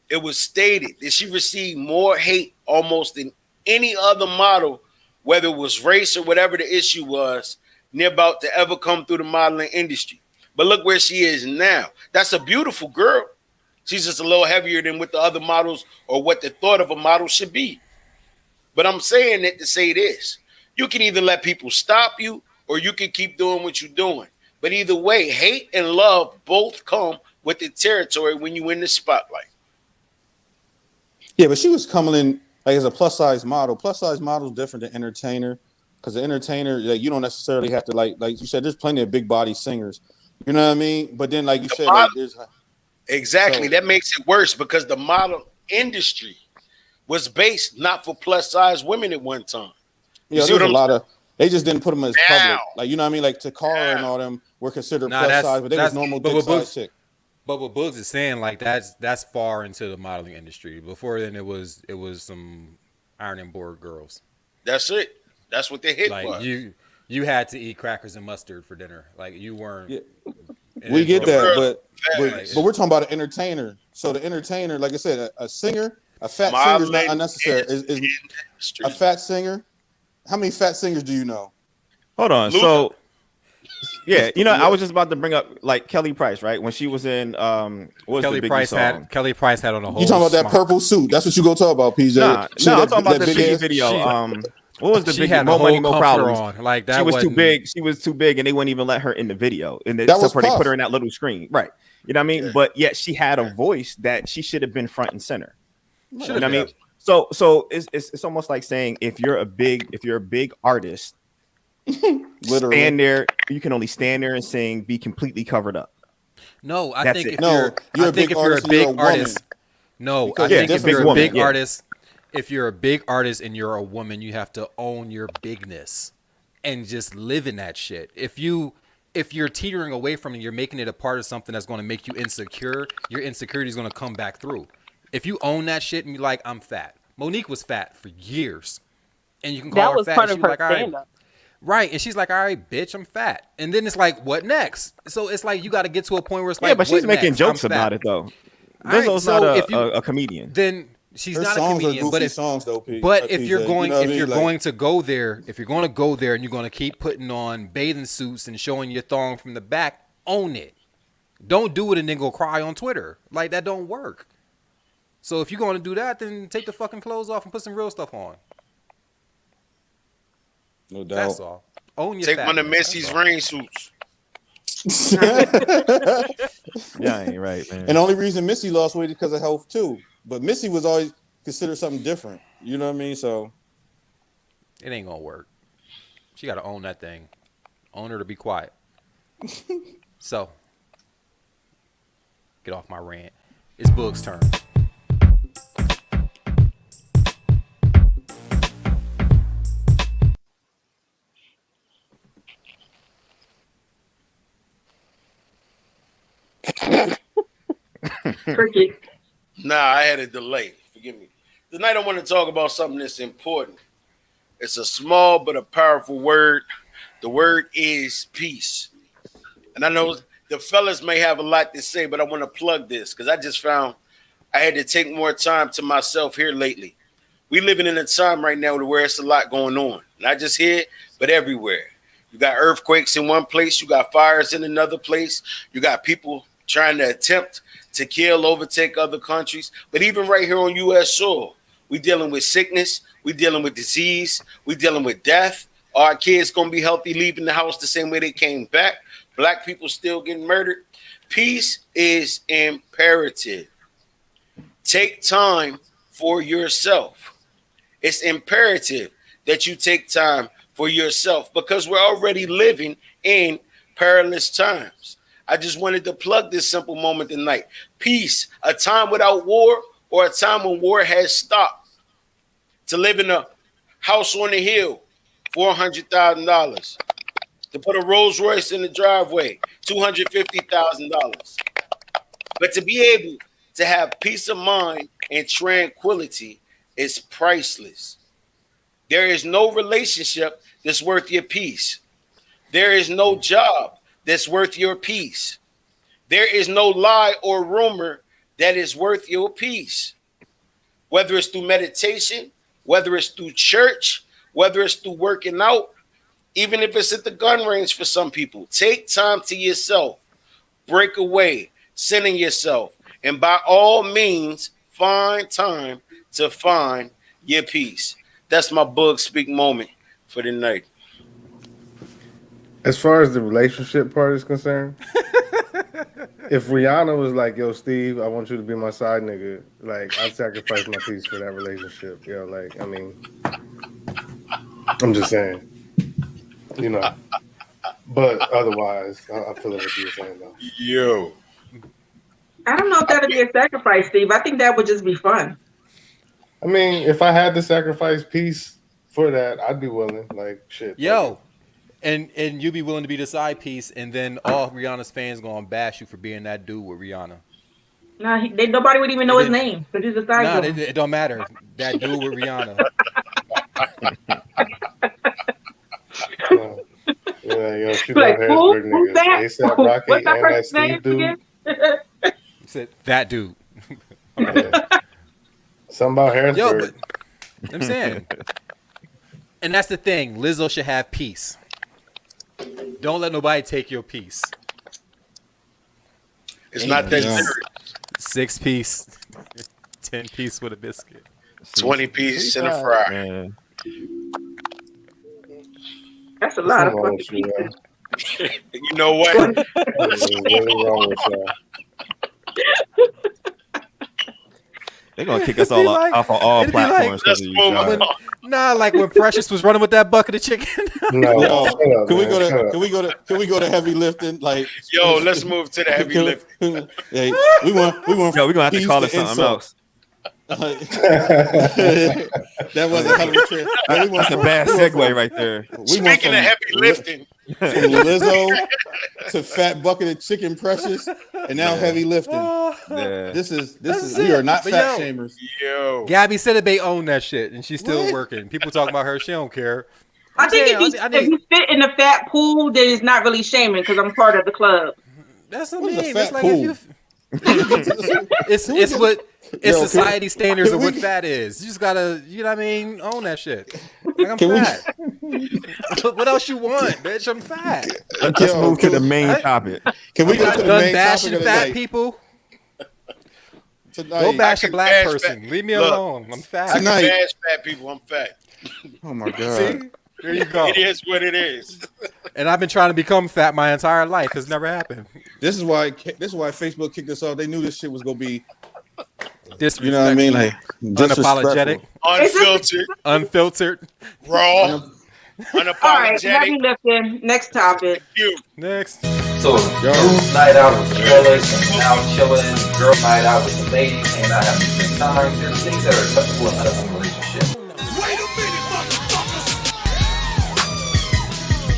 it was stated that she received more hate almost than any other model, whether it was race or whatever the issue was, near about to ever come through the modeling industry. But look where she is now. That's a beautiful girl. She's just a little heavier than what the other models or what the thought of a model should be. But I'm saying it to say this. You can either let people stop you or you can keep doing what you're doing. But either way, hate and love both come with the territory when you in the spotlight. Yeah, but she was coming in like as a plus size model. Plus size model is different than entertainer because the entertainer, like, you don't necessarily have to like you said. There's plenty of big body singers. You know what I mean? But then, like you said, like there's exactly so, that makes it worse because the model industry was based not for plus size women at one time. You yeah, see there's what a I'm lot saying? of. They just didn't put them as Now. public. Like, you know what I mean? Like Takara and all them were considered Nah, plus size, but they was normal dick size chick. But what Boogs is saying, like that's far into the modeling industry. Before then, it was some iron and board girls. That's it. That's what the hit like was. You had to eat crackers and mustard for dinner. Like you weren't. Yeah. We get that, but we're talking about an entertainer. So the entertainer, like I said, a singer, a fat singer is not unnecessary. Is a fat singer? How many fat singers do you know? Hold on. So yeah, you know, I was just about to bring up like Kelly Price, right? When she was in what was Kelly the Biggie Price song? Kelly Price had on a whole. You talking about that purple suit? That's what you go talk about, PJ. Nah, I'm talking about the Biggie video. What was the she big had Mo a Money whole Mo comforter Problems? on. Like that she was too wasn't- big. She was too big, and they wouldn't even let her in the video. And That was they Puff. put her in that little screen, right? You know what I mean? But yet she had a voice that she should have been front and center. You know what I mean? So it's almost like saying if you're a big artist, literally stand there. You can only stand there and sing, be completely covered up. No, I That's think it. if No, you're you're I a think big if you're a artist and you're big a woman. artist. No, Because I think if you're a woman, big yeah. artist, if you're a big artist and you're a woman, you have to own your bigness and just live in that shit. If you're teetering away from it, you're making it a part of something that's going to make you insecure. Your insecurity is going to come back through. If you own that shit and be like, I'm fat. Monique was fat for years, and you can call That her was fat. part And of she her was like, all right, stand-up. right, and she's like, all right, bitch, I'm fat. And then it's like, what next? So it's like you got to get to a point where it's like, Yeah, but she's what making next? jokes I'm fat. about it though. All right, Lizzo's so not if you- a comedian. Then she's Her not a songs are comedian. But goofy if songs, though, P- but if PJ, you're going, you know what I if mean? you're Like- going to go there, if you're going to go there and you're going to keep putting on bathing suits and showing your thong from the back, own it. Don't do it and then go cry on Twitter. Like that don't work. So if you're going to do that, then take the fucking clothes off and put some real stuff on. No doubt. That's all. Own your Take fat one of man. Missy's rain suits. Yeah, ain't right, man. And the only reason Missy lost weight is because of health too. But Missy was always considered something different. You know what I mean? So It ain't gonna work. She got to own that thing. Own her to be quiet. So, get off my rant. It's Boog's turn. Cricket. Nah, I had a delay. Forgive me. Tonight I want to talk about something that's important. It's a small but a powerful word. The word is peace. And I know the fellas may have a lot to say, but I want to plug this because I just found I had to take more time to myself here lately. We living in a time right now where it's a lot going on. Not just here, but everywhere. You got earthquakes in one place. You got fires in another place. You got people trying to attempt to kill, overtake other countries. But even right here on U.S. soil, we dealing with sickness. We dealing with disease. We dealing with death. Our kids going to be healthy leaving the house the same way they came back. Black people still getting murdered. Peace is imperative. Take time for yourself. It's imperative that you take time for yourself because we're already living in perilous times. I just wanted to plug this simple moment tonight. Peace, a time without war or a time when war has stopped. To live in a house on the hill, $400,000. To put a Rolls Royce in the driveway, $250,000. But to be able to have peace of mind and tranquility is priceless. There is no relationship that's worth your peace. There is no job that's worth your peace. There is no lie or rumor that is worth your peace. Whether it's through meditation, whether it's through church, whether it's through working out, even if it's at the gun range for some people, take time to yourself, break away, center yourself, and by all means, find time to find your peace. That's my bug speak moment for the night. As far as the relationship part is concerned, if Rihanna was like, "Yo, Steve, I want you to be my side nigga," like I'd sacrifice my peace for that relationship. Yo, like I mean, I'm just saying, you know. But otherwise, I feel like what you were saying though. Yo, I don't know if that'd be a sacrifice, Steve. I think that would just be fun. I mean, if I had to sacrifice peace for that, I'd be willing. Like shit. Yo, and you be willing to be the side piece, and then all Rihanna's fans gonna bash you for being that dude with Rihanna. Nah, nobody would even know his name because he's a side Nah, girl. it don't matter. That dude with Rihanna. Yeah, yo, she Like, love who? Harrisburg Who's niggas. that? ASAP Rocky What's that and that person's name Steve dude. again? You said that dude. Yeah. Something about Harrisburg. Yo, but I'm saying, and that's the thing. Lizzo should have peace. Don't let nobody take your peace. it's not that Yeah. serious. 6 piece, 10 piece with a biscuit. 20 piece and a fry. Man. That's a lot of What's wrong fucking with you, pieces. yo? You know what? What's really wrong with y'all? They're gonna kick us all like- off of all it'd be like- platforms because of Let's you, move Sean. on. Nah, like when Precious was running with that bucket of chicken. No, Yo, shut up, can we man, go to shut up. can we go to heavy lifting? Like, Yo, let's move to the heavy can- lift. Hey, we want Yo, we're gonna have to peace call it something insult. else. That was a hell of a trip. Yeah, we went That's a from- bad we went segue from- right there. we went Speaking from of heavy lifting, from Lizzo to fat bucket of chicken Precious, and now heavy lifting. Yeah. This is That's we it. are not But fat yo, shamers. yo, Gabby Sidibe owned that shit, and she's still What? working. People talking about her, she don't care. I I'm think saying, if you fit in the fat pool, then it's not really shaming because I'm part of the club. That's what I What is a mean. fat It's like pool? if you, it's what it's Yo, society standards can of what we- fat is. You just gotta, you know what I mean, own that shit. Like I'm Can we- fat. What else you want, bitch? I'm fat. Let's Yo, move to can the we- main I- topic. Can we I'm go not to the done main bashing topic of the fat night? people. Tonight, Go bash a can black bash person. fat- Leave me Look, alone. I'm I fat. can Tonight. bash fat people. I'm fat. Oh my god. See? There you go. It is what it is. And I've been trying to become fat my entire life. It's never happened. This is why Facebook kicked us off. They knew this shit was gonna be, Disrespectful. you know what I mean, like Unapologetic, Unfiltered, unfiltered. raw, All right, heavy unapologetic. lifting. Next topic. You. Next. So, girls night out with the fellas and out chilling, girl night out with the ladies, hanging out having a good time. There's things that are acceptable in a relationship.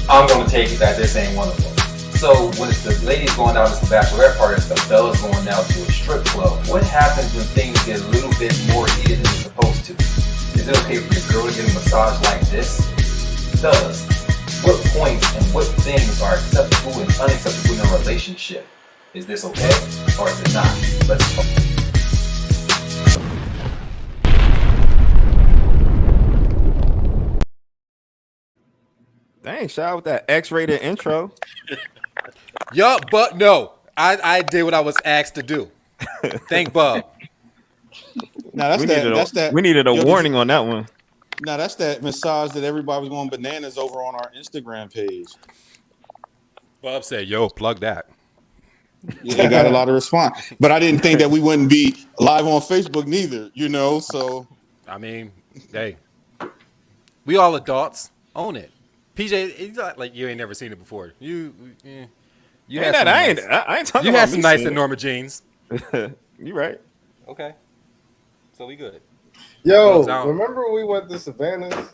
I'm gonna take it that this ain't one of them. So when it's the ladies going out to the bachelorette party, it's the fellas going out to a strip club. What happens when things get a little bit more heated than it's supposed to? Is it okay for your girl to get a massage like this? Fellas, what points and what things are acceptable and unacceptable in a relationship? Is this okay or is it not? Let's go. Dang, shout out with that X-rated intro. Yup, but no. I did what I was asked to do. Thank Bob. now that's We needed a yo, warning on that one. Now that's that massage that everybody was going bananas over on our Instagram page. Bob said, yo, plug that. Yeah, they got a lot of response. But I didn't think that we wouldn't be live on Facebook neither, you know. So I mean, hey. We all adults. Own it. PJ, it's not like you ain't never seen it before. You Ain't had that- some I ain't- nice- I ain't talking You about had some me nice seeing and it. Norma jeans. You right. Okay. So we good. Yo, Close out. remember when we went to Savannah's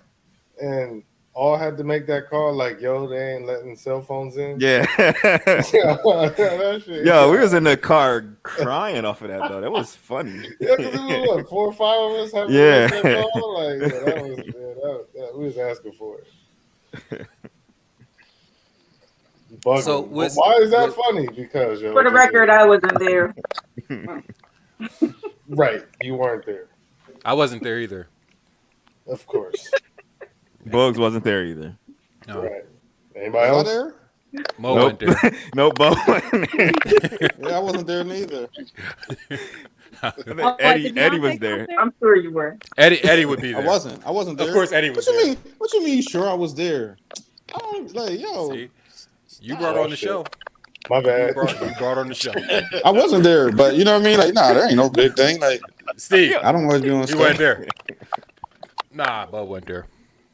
and all had to make that call like, yo, they ain't letting cell phones in? Yeah. That shit. Yo, we was in the car crying off of that though. That was funny. Yeah, because it was what, 4 or 5 of us having Yeah. that call? Like, yeah, that we was asking for it. Bugging. So But was- why is that was- funny? Because yo, For the record, I wasn't there. right, you weren't there, I wasn't there either. of course. Bugs wasn't there either. No. Right. Anybody was I else? there? Mo Nope. went there. Nope, Bo wasn't there. Yeah, I wasn't there neither. Eddie was there. I'm sure you were. Eddie would be I there. wasn't. I wasn't there. Of course, Eddie was What you there. mean? What you mean? Sure, I was there. I don't like yo. See? You brought on the show. My bad. You brought on the show. I wasn't there, but you know what I mean. Like, nah, there ain't no big thing. Like, Steve, I don't always be on you stuff. weren't there. Nah, Bub went there.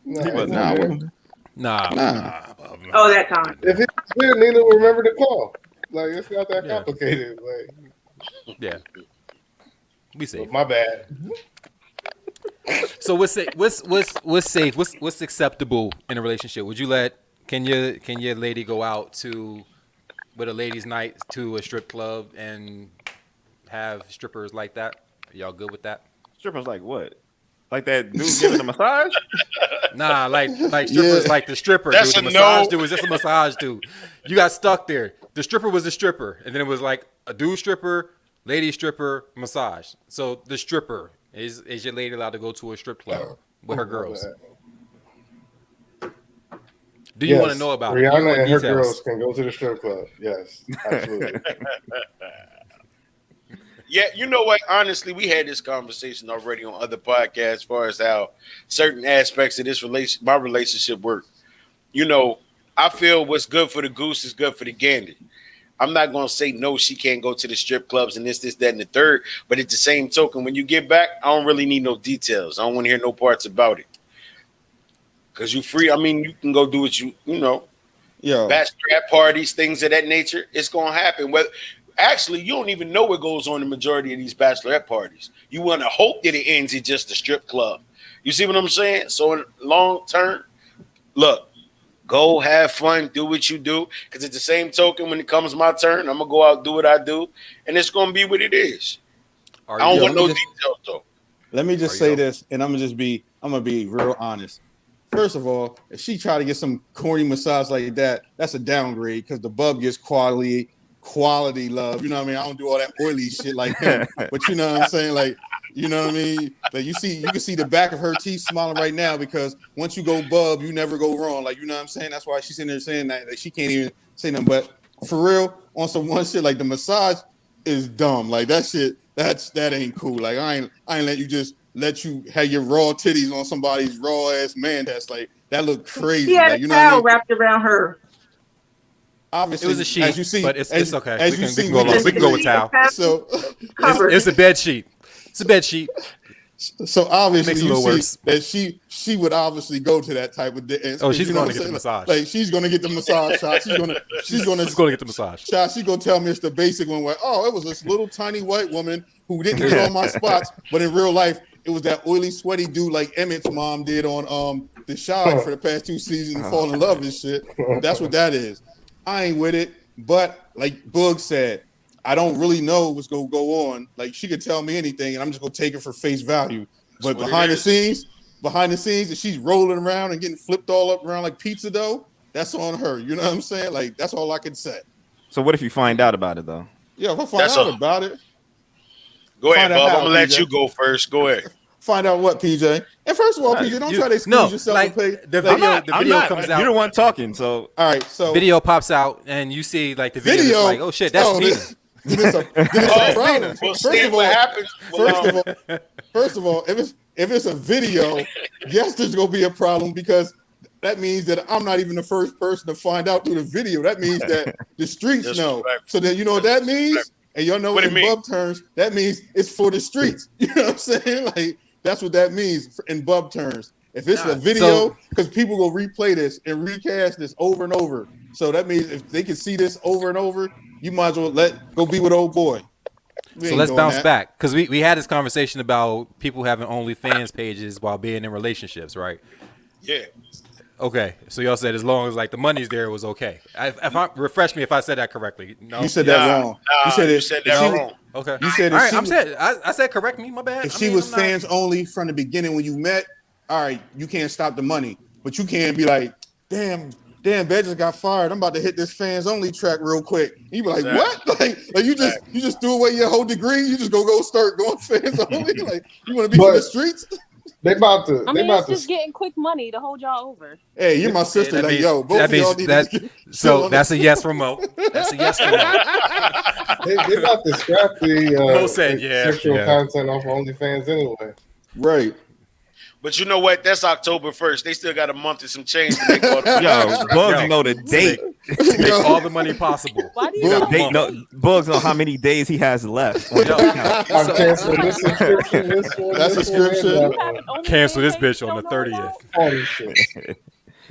He wasn't Nah, I there. wasn't. Nah. Nah. Oh, that time. If it's there, Nina will remember to call. Like, it's not that complicated. Like, Yeah. We safe. my bad. So what's safe? What's acceptable in a relationship? Would you can your lady go out with a ladies' night to a strip club and have strippers like that? Are y'all good with that? Strippers like what? Like that dude giving a massage? Nah, like strippers like the stripper That's dude. The a massage no. dude was just a massage dude. You got stuck there. The stripper was a stripper, and then it was like a dude stripper, lady stripper, massage. So the stripper is your lady allowed to go to a strip club with her girls? Do you want to know about it? Rihanna Do you want and her details? girls can go to the strip club. Yes, absolutely. Yeah, you know what? Honestly, we had this conversation already on other podcasts as far as how certain aspects of this my relationship work. You know, I feel what's good for the goose is good for the gander. I'm not going to say no, she can't go to the strip clubs and this, that, and the third. But at the same token, when you get back, I don't really need no details. I don't want to hear no parts about it. Because you free. I mean, you can go do what you know. Yo. Bachelorette parties, things of that nature. It's going to happen. Actually, you don't even know what goes on in the majority of these bachelorette parties. You want to hope that it ends at just a strip club. You see what I'm saying? So in long term, look, go have fun, do what you do. Because at the same token, when it comes my turn, I'm going to go out, do what I do. And it's going to be what it is. I don't want no details, though. Let me just say this, and I'm gonna be real honest. First of all, if she try to get some corny massage like that, that's a downgrade because the bub gets quality love. You know what I mean? I don't do all that oily shit like him. But you know what I'm saying? Like, you know what I mean? Like you can see the back of her teeth smiling right now because once you go bub, you never go wrong. Like, you know what I'm saying? That's why she's in there saying that. Like, she can't even say nothing. But for real, on some one shit, like the massage is dumb. Like that shit, that ain't cool. Like I ain't let you have your raw titties on somebody's raw ass man. That's like that look crazy. He had like, you a know what I towel mean? wrapped around her. It Obviously, was a sheet, as you see, but it's okay. We can we go with towel. So it's a bed sheet. It's a bed sheet. So obviously, Makes it a you little see worse. that she would obviously go to that type of dance. Oh, she's you know going to what get I'm the saying? massage. Like she's going to get the massage shot. She's going to She's going to get the massage. shot. She's going to tell me it's the basic one where it was this little tiny white woman who didn't get all my spots, but in real life it was that oily, sweaty dude like Emmett's mom did on The Shy for the past 2 seasons, Fall in Love and shit. That's what that is. I ain't with it, but like Boog said, I don't really know what's gonna go on. Like she could tell me anything, and I'm just gonna take it for face value. But behind the scenes, if she's rolling around and getting flipped all up around like pizza dough, that's on her. You know what I'm saying? Like that's all I can say. So what if you find out about it though? Yeah, if I find out about it. Go ahead, Find out Bob. how, I'm gonna let PJ. you go first. Go ahead. Find out what, PJ. And first of all, PJ, don't try to excuse yourself and play. The video comes out. You're the one talking, so all right. So video pops out, and you see like the video. It's like, oh shit, that's me. This a problem. We'll see what happens. First of all, if it's a video, yes, there's gonna be a problem because that means that I'm not even the first person to find out through the video. That means that the streets know. So then you know what that means? And y'all know what in bub terms, that means it's for the streets. You know what I'm saying? Like that's what that means in bub terms. If it's a video, because people will replay this and recast this over and over. So that means if they can see this over and over, you might as well go be with old boy. So let's bounce back because we had this conversation about people having OnlyFans pages while being in relationships, right? Yeah. Okay, so y'all said as long as like the money's there, it was okay. Refresh me if I said that correctly. No, You said that wrong. You said that wrong. Okay. You said all right. I said correct me. My bad. If she was fans only from the beginning when you met, all right, you can't stop the money, but you can't be like, damn, Bed just got fired. I'm about to hit this fans only track real quick. You be like, what? Like you just threw away your whole degree. You just go start going fans only. Like you want to be for the streets. They about to. I They mean, it's about to. just getting quick money to hold y'all over. Hey, you're my sister. That Like, means- yo, both that of y'all means need that- to so that's a yes from Mo. That's a yes from Mo. They about to scrap the Mo said, yeah, sexual yeah. content off OnlyFans anyway. Right. But you know what? That's October 1st. They still got a month and some change to make all the Yo, Bugs know the date. Make all the money possible. Why do You you know, they know, Bugs know how many days he has left. On the account. I'm canceling this subscription. This one. That this subscription. One, and that one. Cancel this bitch on the 30th. All this shit.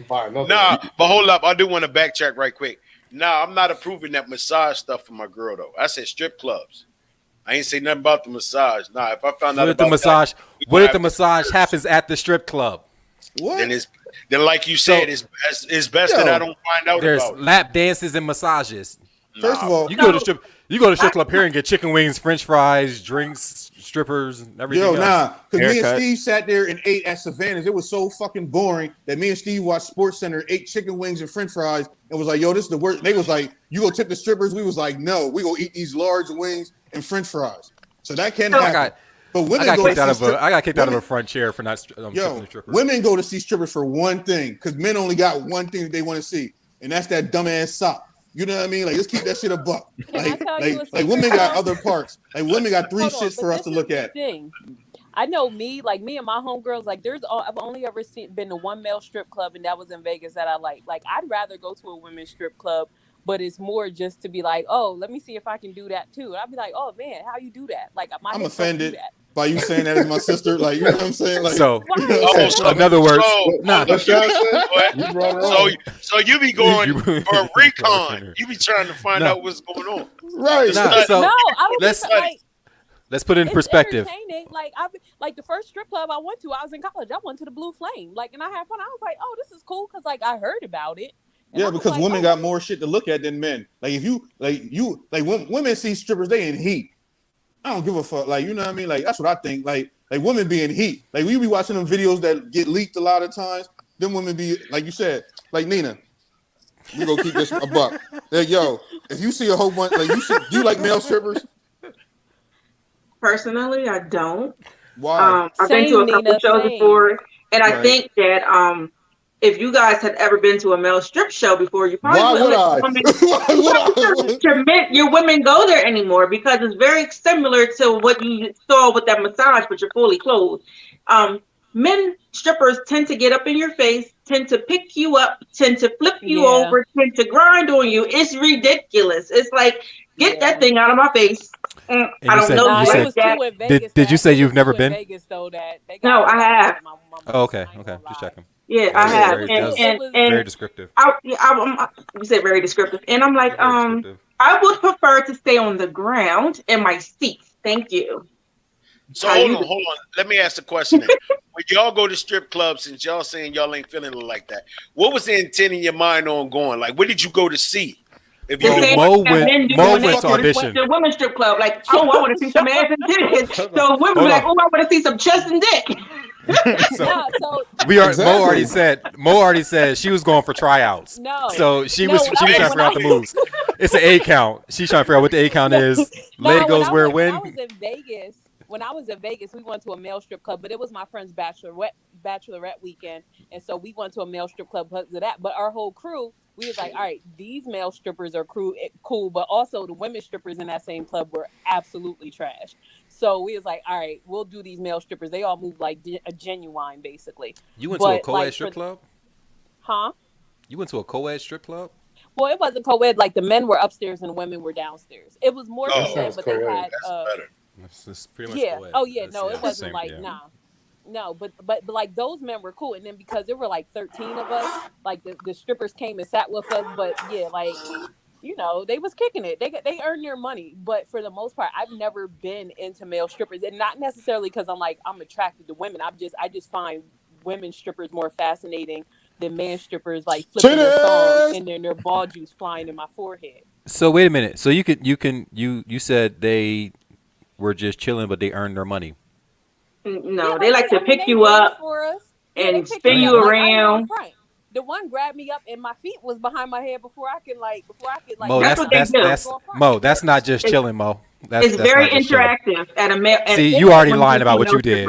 Buy another Nah, one. but hold up. I do want to backtrack right quick. Nah, I'm not approving that massage stuff for my girl, though. I said strip clubs. I ain't say nothing about the massage. Nah, if I found out What if about the massage? that, we What gonna if the have massage happens at the strip club? What? then like you said, it's best that I don't find out There's about it. lap dances and massages. First of all, You go to strip club here and get chicken wings, French fries, drinks, strippers, and everything. yo, else. nah, because me and Haircut. Steve sat there and ate at Savannah's. It was so fucking boring that me and Steve watched Sports Center, ate chicken wings and French fries, and was like, "Yo, this is the worst." They was like, "You go tip the strippers?" We was like, "No, we go eat these large wings and French fries." So that can happen. But women I got go kicked to out see of I got kicked out of a women- front chair for not tipping Yo, the stripper. women go to see strippers for one thing because men only got one thing that they want to see, and that's that dumbass sock. You know what I mean? Like, let's keep that shit a buck. Like women got other parts. Like, women got three Hold on, shits but for us this to is look the at. thing. I know me and my homegirls, like I've only ever been to one male strip club, and that was in Vegas that I like. Like, I'd rather go to a women's strip club, but it's more just to be like, oh, let me see if I can do that too. And I'd be like, oh man, how you do that? Like, my I'm hips don't do offended that. by you saying that as my sister. Like, you know what I'm saying? Like, So, you know what I'm saying? in other words, nah. What Sean said? You brought her on. So you be going for a recon. You be trying to find out what's going on. Right. Nah, so No, I would let's be like, let's put it in it's perspective. entertaining. Like the first strip club I went to, I was in college. I went to the Blue Flame, like, and I had fun. I was like, oh, this is cool because like I heard about it. And I Yeah, was because like, women oh, got more shit to look at than men. Like, if you when women see strippers, they in heat. I don't give a fuck. Like, you know what I mean? Like, that's what I think. Like women be in heat. Like, we be watching them videos that get leaked a lot of times. Them women be, like you said, like Nina. We gonna keep this a buck. Like, yo, if you see a whole bunch, like, do you like male strippers? Personally, I don't. Why? I've been to a couple Nina, shows same. before, and I Right. think that if you guys had ever been to a male strip show before, you probably Why wouldn't would let I? your women go there anymore because it's very similar to what you saw with that massage, but you're fully clothed. Men strippers tend to get up in your face, tend to pick you up, tend to flip you Yeah. over, tend to grind on you. It's ridiculous. It's like, get that thing out of my face. And I you don't said- know. you like said- that. Did you say you've never been? Vegas, though, that they No, I have. Oh, okay, just checking. Yeah, I have. Very, And, that's and, and very descriptive. you said very descriptive. And I'm like, I would prefer to stay on the ground in my seat. Thank you. So hold on. Let me ask a question. Then. When y'all go to strip clubs, since y'all saying y'all ain't feeling like that, what was the intent in your mind on going? Like, what did you go to see? If you Mo went to audition. The women's strip club, like, oh, I want to see some ass and titties. So women be like, oh, I want to see some chest and dick. Mo already said she was going for tryouts. No. So she was trying to figure out the moves. It's an A count. She's trying to figure out what the A count is. Leg goes where when. When I was in Vegas, we went to a male strip club, but it was my friend's bachelorette weekend, and so we went to a male strip club because of that. But our whole crew, we was like, all right, these male strippers are cool, but also the women strippers in that same club were absolutely trash. So we was like, all right, we'll do these male strippers. They all move like a genuine, basically. You went to a co-ed strip club? Huh? You went to a co-ed strip club? Well, it wasn't co-ed. Like, the men were upstairs and the women were downstairs. It was more for men, but they had That's pretty much yeah. co-ed. Oh yeah. That's- No, it yeah, wasn't same, like yeah. nah. No, but like those men were cool, and then because there were like 13 of us, like the strippers came and sat with us. But yeah, like, you know, they was kicking it. They earned their money, but for the most part, I've never been into male strippers, and not necessarily because I'm attracted to women. I just find women strippers more fascinating than man strippers, like flipping their thongs and then their ball juice flying in my forehead. So wait a minute. So you said they were just chilling, but they earned their money. No, they like to pick you up and spin you around. The one grabbed me up and my feet was behind my head before I could Mo, that's not just chilling, Mo. It's very interactive at a male. See, you already lying about what you did.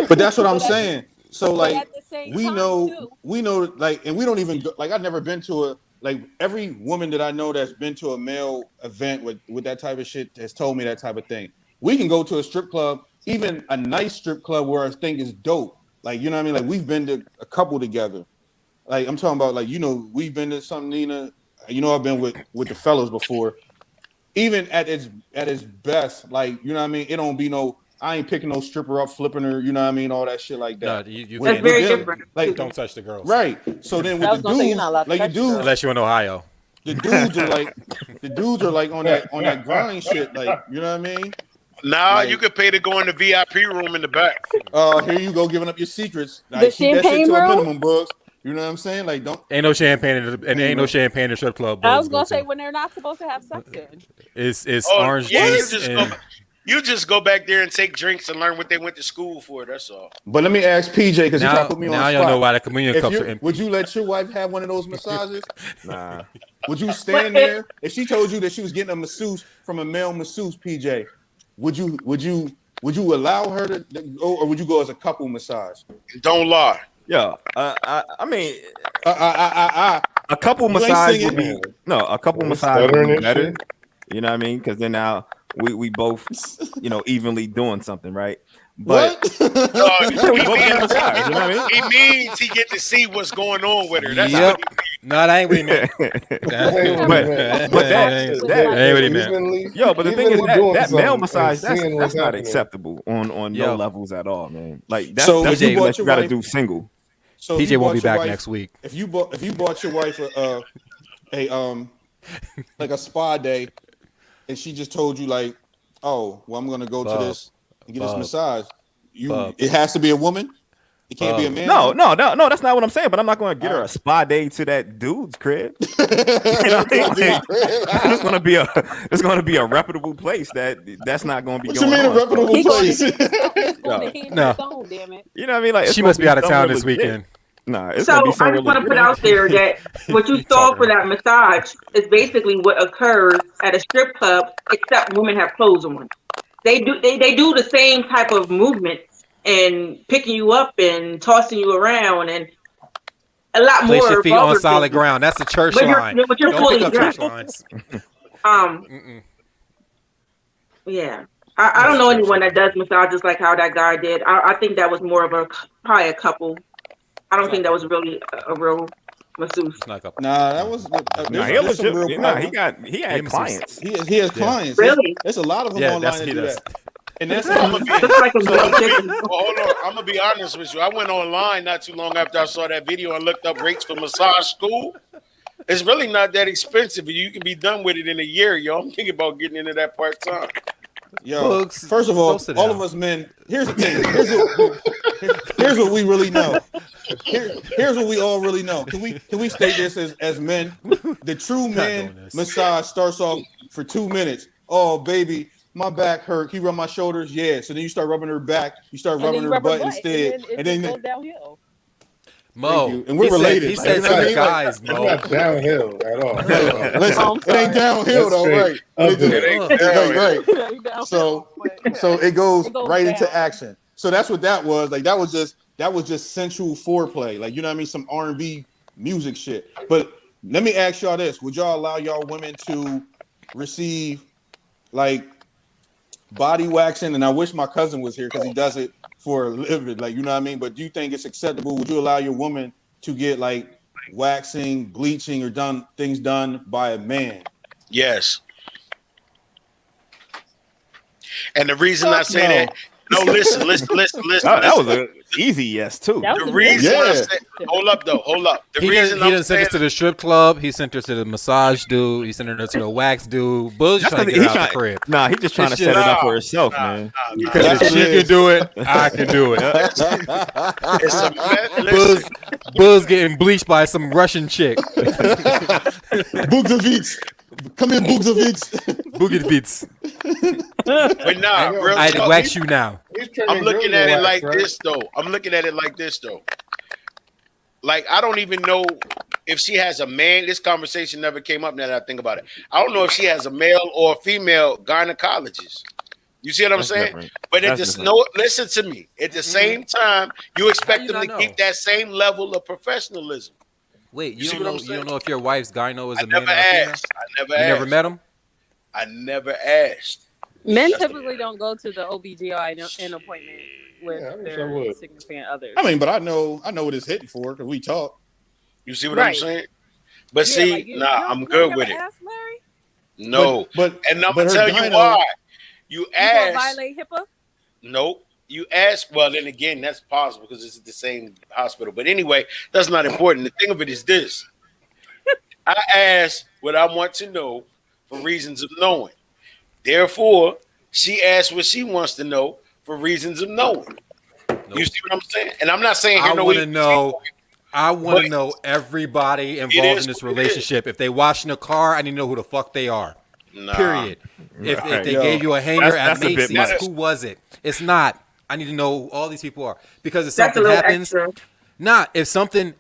But that's what I'm saying. So But like at the same we time, know too, like, and we don't even go, like I've never been to a like every woman that I know that's been to a male event with that type of shit has told me that type of thing. We can go to a strip club, even a nice strip club where I think is dope. Like, you know what I mean? Like we've been to a couple together. Like I'm talking about, like, you know, we've been to some, Nina. You know, I've been with the fellas before. Even at its best, like, you know what I mean? It don't be no, I ain't picking no stripper up, flipping her, you know what I mean? All that shit like No, that. you With can't. very them, different. like, Don't touch the girls. right. So then with I the was gonna say you're dudes, not allowed to like touch the girls. Unless you're in Ohio. the dudes are like on that grind shit, like, you know what I mean? Nah, Like, you could pay to go in the VIP room in the back. here you go giving up your secrets. The Like, keep that shit champagne to a room? minimum, Bugs. You know what I'm saying? Like, don't. Ain't no champagne ain't no champagne in the strip club. I was Bugs gonna go say to. when they're not supposed to have sex in. It's Oh, orange yeah, juice you just go back there and take drinks and learn what they went to school for. That's all. But let me ask PJ, because he tried to put me on now the y'all spot. know why the communion If cups you- are empty. Would you let your wife have one of those massages? Nah. Would you stand there if she told you that she was getting a masseuse from a male masseuse, PJ? Would you allow her to go, or would you go as a couple massage? Don't lie. Yeah, I mean, a couple You ain't massage would singing. be a couple We massage would stuttering be and better. shit. You know what I mean? Because then now we both, evenly doing something, right? What? We both get a massage, you know what I mean? He means he get to see what's going on with her. That's Yep. what No, that ain't what he meant. but that ain't what he meant. Yo, but the thing is that male massage, that's not happening. acceptable on Yo. no levels at all, man. Like that's So that's if you something bought that you your gotta wife- do single. So if PJ you won't be bought your back wife- next week. If you bought your wife like a spa day, and she just told you like, oh, well, I'm gonna go to this and get this massage. It has to be a woman. It can't be a man. No, that's not what I'm saying. But I'm not going to get her a spa day to that dude's crib. You know what I mean? Like, it's going to be a reputable place. That's not going to be. What going you mean a on. reputable place? No. You know what I mean? Like, She must be out of town this weekend. Nah, it's So gonna be I somewhere just want to legit. put out there that what you saw for that massage is basically what occurs at a strip club, except women have clothes on. They do the same type of movements and picking you up and tossing you around and a lot Place more. your feet on vulgar solid things. ground. That's the church But you're- line. but you're Don't fully pick up church dressed. lines. Yeah. I don't know anyone that does massages like how that guy did. I think that was more of probably a couple. I don't think that was really a real masseuse. Nah, that was. There's some real problems. he had clients. He has clients. Really? There's a lot of them Yeah, online that's- that he do does. that. And that's I'm gonna be, Looks like a well, real chicken. hold on. I'm gonna be honest with you. I went online not too long after I saw that video and looked up rates for massage school. It's really not that expensive. You can be done with it in a year, yo. I'm thinking about getting into that part time. Yo, first of all of us men. Here's the thing. Here's what we really know. Here's what we all really know. Can we state this as men? The true man massage starts off for 2 minutes. Oh, baby, my back hurt. Can you rub my shoulders? Yeah. So then you start rubbing her back. You start rubbing her butt instead, and then it goes downhill. Mo, and we're he said- related. he said Like, to the like, guys, It's Mo. not downhill at all. Listen, it ain't downhill though, right? Right. So it goes right into action. So that's what that was. Like that was just sensual foreplay. Like, you know what I mean? Some R&B music shit. But let me ask y'all this: would y'all allow y'all women to receive like body waxing? And I wish my cousin was here because he does it for a living. Like, you know what I mean? But do you think it's acceptable? Would you allow your woman to get like waxing, bleaching, or things done by a man? Yes. And the reason I say that, no, listen. That was an easy yes too. The reason I say, hold up. The He reason didn't send her to the strip club. He sent her to the massage dude. He sent her to the wax dude. Bull's That's trying to because get her out the crib. Nah, he's just trying to set it up for herself, man. Because if she can do it, I can do it. Buzz getting bleached by some Russian chick. Bugdovits. Come here, Bugdovits. Bugdovits. But nah, real I'd talk, wax you now. I'm looking at it like this though. Like, I don't even know if she has a man. This conversation never came up now that I think about it. I don't know if she has a male or a female gynecologist. You see what I'm That's saying? different. But at That's the different. listen to me. At the same time, you expect you them to not keep know? that same level of professionalism. Wait, You you see don't what I'm know? You saying? don't know if your wife's gyno is I a man never or a female? asked. I never You asked. never met him? I never asked. Men That's the- typically don't go to the OBGYN appointment with Yeah, I wish I their would. significant others. I mean, but I know what it's hitting for because we talk. You see what I'm Right. saying? But Yeah, see, like you, nah, you I'm you good never with it. asked Larry? No, But and I'm but gonna her tell you gyno- why. You You gonna asked. violate HIPAA? Nope. You asked. Well, then again, that's possible because it's at the same hospital. But anyway, that's not important. The thing of it is this: I asked what I want to know for reasons of knowing. Therefore, she asked what she wants to know for reasons of knowing. You see what I'm saying? And I'm not saying I here no want to evil. know. I want to But know everybody it involved is in this what it is. relationship. If they wash in a car, I need to know who the fuck they are. Nah. Period. If Right. they Yo, gave you a hanger that's at a bit Macy's, much. who was it? It's not. I need to know who all these people are because if That's a something little happens, extra.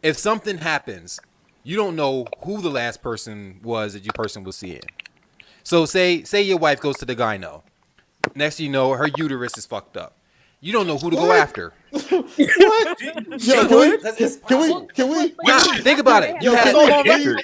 if something happens, you don't know who the last person was that your person was seeing. So say your wife goes to the gyno. Next thing you know, her uterus is fucked up. You don't know who to go after. What? Yo, can we? Nah, think about it. You Yo, had hold on, please.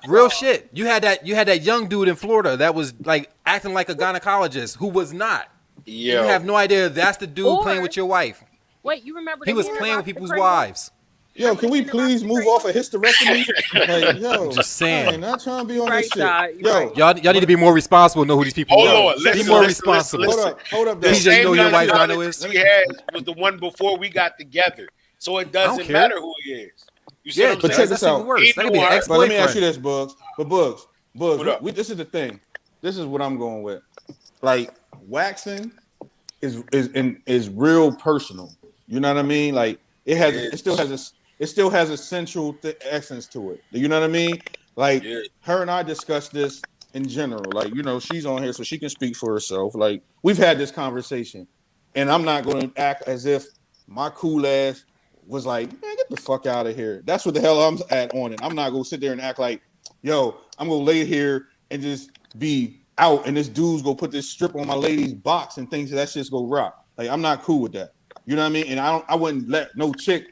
real shit. You had that young dude in Florida that was like acting like a gynecologist who was not. You Yo. have no idea if that's the dude Or- playing with your wife. Wait, you remember He the was hair playing rock with the people's crazy? wives. Yo, can we please move off of hysterectomy? Like, yo, I'm just saying. I ain't not trying to be on this Right, shit. Shot, Yo, right. Y'all need to be more responsible. Know who these people Hold are. on, Be listen, more listen, responsible. listen. hold up, The though. PJ, you know your same wife's knowledge gyno is? she had was the one before we got together, so it doesn't care. matter who he is. You see Yeah, what I'm but saying? check that's this out. even worse. He That could be an knew her. But let me ask ex-boyfriend. you this, Bugs. But What Bugs, up? this is the thing. This is what I'm going with. Like waxing is real personal. You know what I mean? Like it still has a sensual essence to it. You know what I mean? Like her and I discussed this in general. Like, you know, she's on here so she can speak for herself. Like, we've had this conversation, and I'm not going to act as if my cool ass was like, man, get the fuck out of here. That's what the hell I'm at on it. I'm not going to sit there and act like, yo, I'm going to lay here and just be out, and this dude's going to put this strip on my lady's box and things that shit's going to rock. Like, I'm not cool with that. You know what I mean? And I wouldn't let no chick,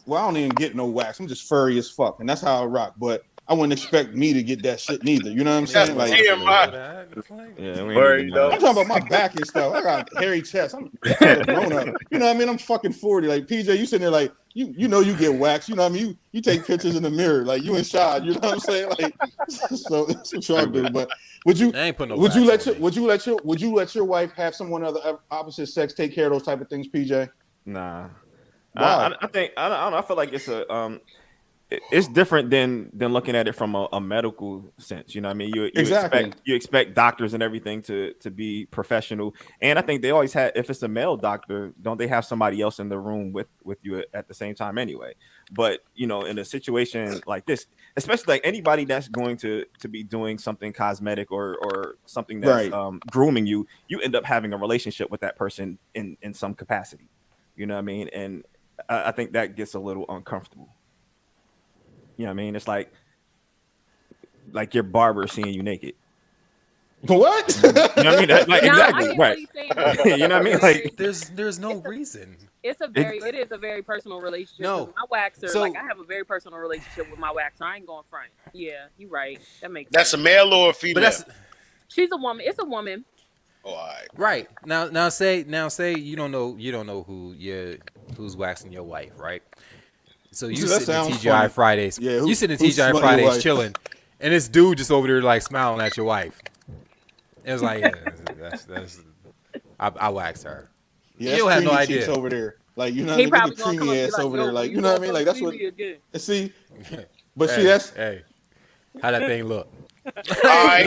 well, I don't even get no wax. I'm just furry as fuck, and that's how I rock. But I wouldn't expect me to get that shit neither. You know what I'm saying? Like, Yeah, we Word, ain't you know? I'm talking about my back and stuff. I got hairy chest. I'm a grown up. You know what I mean? I'm fucking 40. Like, PJ, you sitting there like, you know you get waxed. You know what I mean? You take pictures in the mirror. Like, you and Shad. You know what I'm saying? Like, so that's what y'all do. But would you let your wife have someone of the opposite sex take care of those type of things, PJ? Nah. Why? I think I don't know. I feel like it's different than looking at it from a medical sense. You know what I mean? You Exactly. you expect doctors and everything to be professional. And I think they always have, if it's a male doctor, don't they have somebody else in the room with you at the same time anyway? But, you know, in a situation like this, especially like anybody that's going to be doing something cosmetic or something that's grooming you, you end up having a relationship with that person in some capacity. You know what I mean? And I think that gets a little uncomfortable. You know what I mean? It's like your barber seeing you naked. What? You know what I mean? Like, exactly. Right. You know what I mean? Like, there's no reason. It is a very personal relationship. No. My waxer, So- like I have a very personal relationship with my waxer. I ain't going front. Yeah, you're right. That makes That's a sense. male or a female? She's a woman. It's a woman. Oh, all right. Right. Now say you don't know who's waxing your wife, right? So you That sit in sounds TGI funny. Fridays. Yeah, you sit in who's TGI smutting your Fridays wife? chilling, and this dude just over there like smiling at your wife. It was like, yeah, that's I waxed her. Yeah, you don't have no creamy idea. cheeks over there. Like, you know He what I mean? probably Look at gonna come creamy up and ass be like, over yo, there. Like, you you know what I gonna mean? Like, come that's what. see me again. See, but Hey, see, that's hey, how that thing look? All right.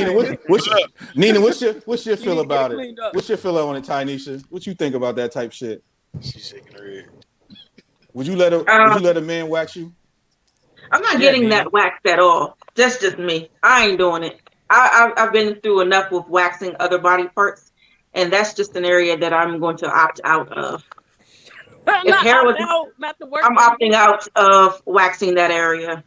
Nina, what's your feel need to about get it? cleaned up. What's your feel on it, Tynesha? What you think about that type shit? She's shaking her head. Would you let a man wax you? I'm not Yeah, getting Nina. that waxed at all. That's just me. I ain't doing it. I've been through enough with waxing other body parts, and that's just an area that I'm going to opt out of. I'm If not hair was, opting out, not the work. I'm opting out of waxing that area.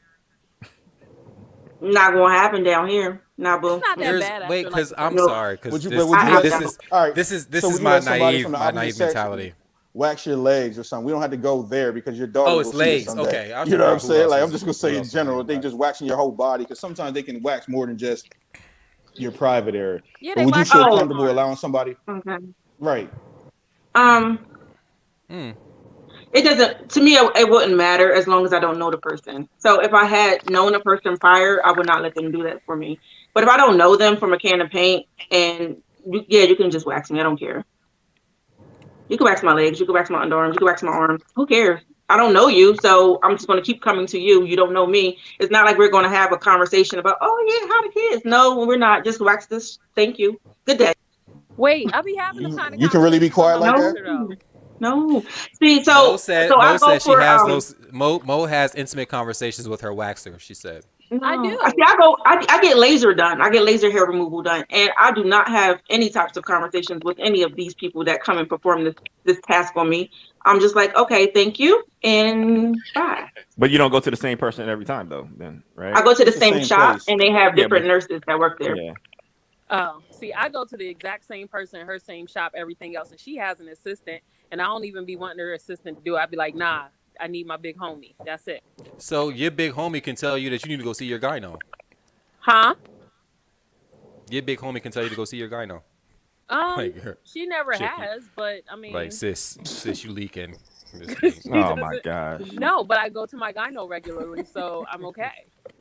Not going to happen down here. Nah, boo. It's not that There's bad. wait, after, because like, I'm No. sorry, because Would you? this, But would you? this let- is all right. this is So would you my let somebody naive from the my opposite naive sex mentality. wax your legs or something? We don't have to go there because your daughter Oh, will it's see legs. it someday. Okay, I was You know what I'm trying to figure out who saying? else Like I'm was- just gonna who say in else was general, naive they about just waxing your whole body because sometimes they can wax more than just your private area. Yeah, But they would you wax feel your comfortable arms. allowing somebody? Okay. Right. It doesn't. To me, it wouldn't matter as long as I don't know the person. So if I had known a person prior, I would not let them do that for me. But if I don't know them from a can of paint, and you can just wax me. I don't care. You can wax my legs. You can wax my underarms. You can wax my arms. Who cares? I don't know you, so I'm just going to keep coming to you. You don't know me. It's not like we're going to have a conversation about, oh yeah, how the kids? No, we're not. Just wax this. Thank you. Good day. Wait, I'll be having the kind of You can really be quiet like No, that? no. See, Mo so said so I Mo go said she for has those Mo has intimate conversations with her waxer. She said. I do. See, I get laser done. I get laser hair removal done, and I do not have any types of conversations with any of these people that come and perform this task on me. I'm just like, okay, thank you, and bye. But you don't go to the same person every time, though. Then, right? I go to the same shop, and they have Yeah, different but- nurses that work there. Yeah. Oh, see, I go to the exact same person, her same shop, everything else, and she has an assistant, and I don't even be wanting her assistant to do it. I'd be like, nah, I need my big homie. That's it. So your big homie can tell you that you need to go see your gyno. Huh? Your big homie can tell you to go see your gyno. Like her She never chicken. has, but I mean, Like sis, you leaking. Oh my gosh. no, but I go to my gyno regularly, so I'm okay.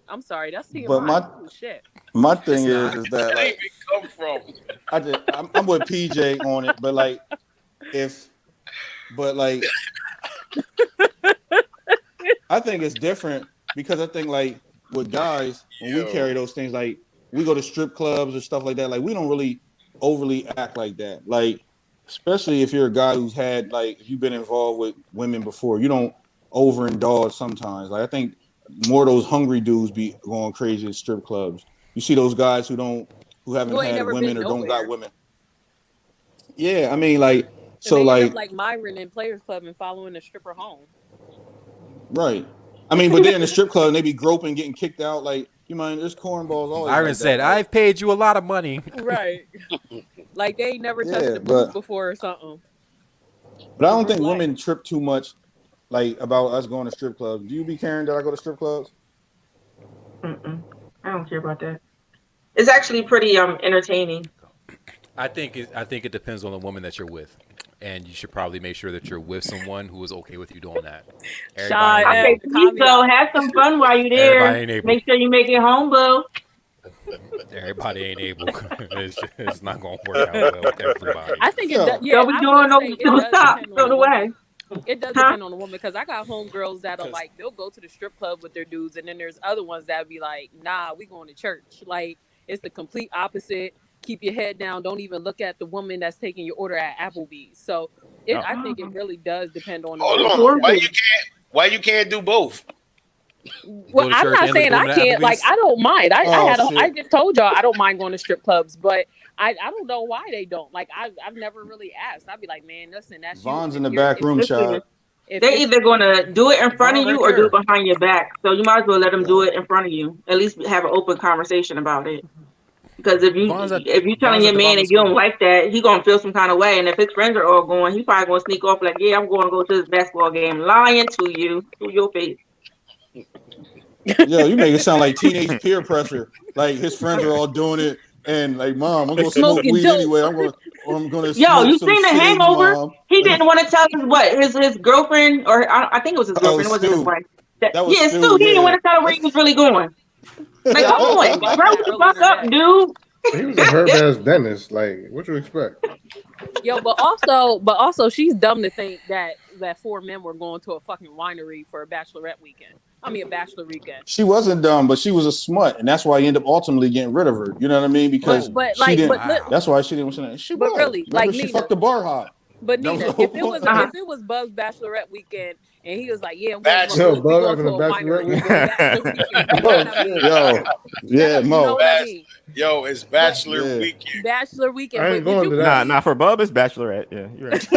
I'm sorry, that's TMI. But my- Oh, shit. My thing is that Where like it come from? I'm with PJ on it, but like I think it's different because I think like with guys when we carry those things, like we go to strip clubs or stuff like that, like we don't really overly act like that. Like especially if you're a guy who's had like if you've been involved with women before, you don't overindulge sometimes. Like I think more of those hungry dudes be going crazy at strip clubs. You see those guys who haven't Who ain't had never women been or don't nowhere. got women. Yeah, I mean like And so they end like up like Myron in Players Club and following the stripper home. right. I mean, but they're in the strip club and they be groping, getting kicked out. Like you mind, there's cornballs always. Iron like said, that. Like, "I've paid you a lot of money." Right. Like they ain't never touched Yeah, the but- booth before or something. but I don't think women trip too much, like about us going to strip clubs. Do you be caring that I go to strip clubs? I don't care about that. It's actually pretty entertaining. I think it depends on the woman that you're with, and you should probably make sure that you're with someone who is okay with you doing that. Shy, Everybody ain't able. So have some fun while you're there. Everybody ain't able. Make sure you make it home, boo. Everybody ain't able. It's not gonna work out well with everybody. I think it Yo, does. Yeah, don't be I doing would no- say it don't does stop. depend on Throw the it away. woman. It does depend on the woman because I got homegirls that'll like they'll go to the strip club with their dudes, and then there's other ones that be like, nah, we going to church. Like it's the complete opposite. Keep your head down. Don't even look at the woman that's taking your order at Applebee's. So I think it really does depend on the Hold woman. on. Why you can't do both? Well, I'm not saying I can't. Like, I don't mind. I just told y'all I don't mind going to strip clubs, but I don't know why they don't. Like, I've never really asked. I'd be like, man, listen, that's Vaughn's you. in the back room, child. They're either gonna do it in front of you or do it behind your back. So you might as well let them do it in front of you. At least have an open conversation about it. Because if you telling your man that you don't like that, he gonna feel some kind of way. And if his friends are all going, he probably gonna sneak off like, yeah, I'm going to go to this basketball game, lying to you to your face. Yo, you make it sound like teenage peer pressure. Like his friends are all doing it, and like, mom, I'm gonna smoke weed anyway. I'm gonna. Yo, smoke you some seen The cigs, Hangover? Mom. He didn't want to tell his girlfriend, or I think it was his girlfriend. It wasn't his wife. That was yeah, Stu, Stu. He didn't yeah. want to tell her where he was really going. Like, come on, grow the fuck up, dude. He was a hurt ass dentist. Like, what you expect? Yo, but also, she's dumb to think that 4 men were going to a fucking winery for a bachelorette weekend. I mean, a bachelor weekend. She wasn't dumb, but she was a smut, and that's why he ended up ultimately getting rid of her. You know what I mean? Because But, she like, didn't. but That's why she didn't want to. She But was. really, Remember, like, she Nina- fucked the bar hot. But That was Nina, the whole if it was point. if it was Buzz bachelorette weekend and he was like, yeah, Yo, Buzz having a bachelorette weekend? Yo, yeah, Mo. You know what I mean? Yo, it's bachelor weekend. Bachelor weekend. I ain't but would going you to that. Nah, for Bub it's bachelorette. Yeah, you're right.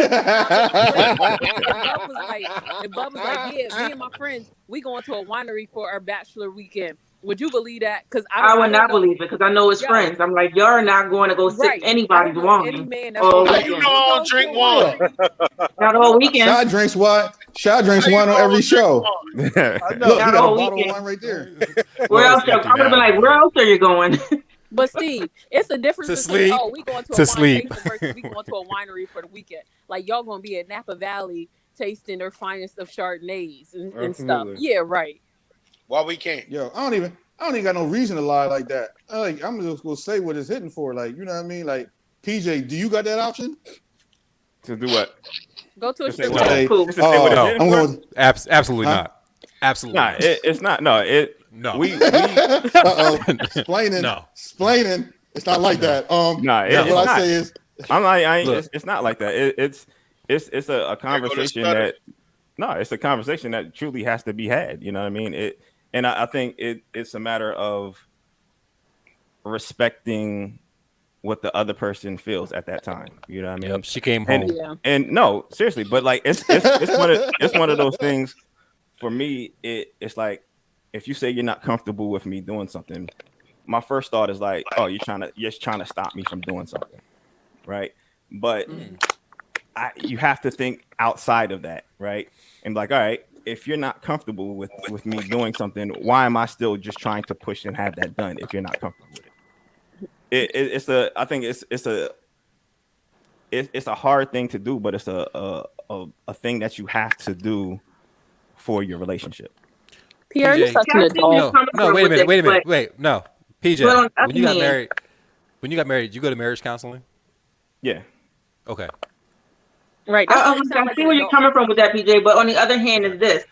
Bub was like, yeah, me and my friends, we going to a winery for our bachelor weekend. Would you believe that? Because I would don't not know. believe it because I know his Yo, friends. I'm like, y'all are not going to go sit right. I anybody's don't know any woman man that's all gonna How you weekend. know I don't drink wine? Not all weekend. Shy drinks what? Shy drinks How you wine know on I every don't drink show. wine? I know. Look, Not he got a all bottle of weekend. wine right there. Where Well, else? it's empty I would have been now. like, where else are you going? But Steve, it's a difference To between sleep. we going to a To wine sleep. tasting versus we going to a winery for the weekend. Like y'all gonna be at Napa Valley tasting their finest of Chardonnays and stuff. Absolutely. Yeah, right. Why we can't? Yo, I don't even got no reason to lie like that. I'm just gonna say what it's hitting for. Like, you know what I mean? Like, PJ, do you got that option? To do what? Go to a To say strip what? club. Say, Cool. To say what it's oh, hitting I'm for? going. Absolutely Huh? not. Absolutely Nah, not. it's not. No, No. we Uh-oh. Explaining. No. Explaining. It's not like that. nah, No. it's What I not. say is, I'm like, Look. it's not like that. It's a conversation stutter. that it's a conversation that truly has to be had. You know what I mean? And I think it's a matter of respecting what the other person feels at that time. You know what I mean? Yep, she came And, home. Yeah. and no, seriously, but like it's one of those things. For me, it's like if you say you're not comfortable with me doing something, my first thought is like, oh, you're just trying to stop me from doing something, right? But you have to think outside of that, right? And like, all right, if you're not comfortable with me doing something, why am I still just trying to push and have that done if you're not comfortable with it? I think it's a hard thing to do, but it's a thing that you have to do for your relationship. Pierre, you're PJ. such an adult. No, wait a minute. Wait, no. PJ, But on the when you got other hand- married, did you go to marriage counseling? Yeah. Okay. Right. I see where you're coming from with that, PJ. But on the other hand, is this: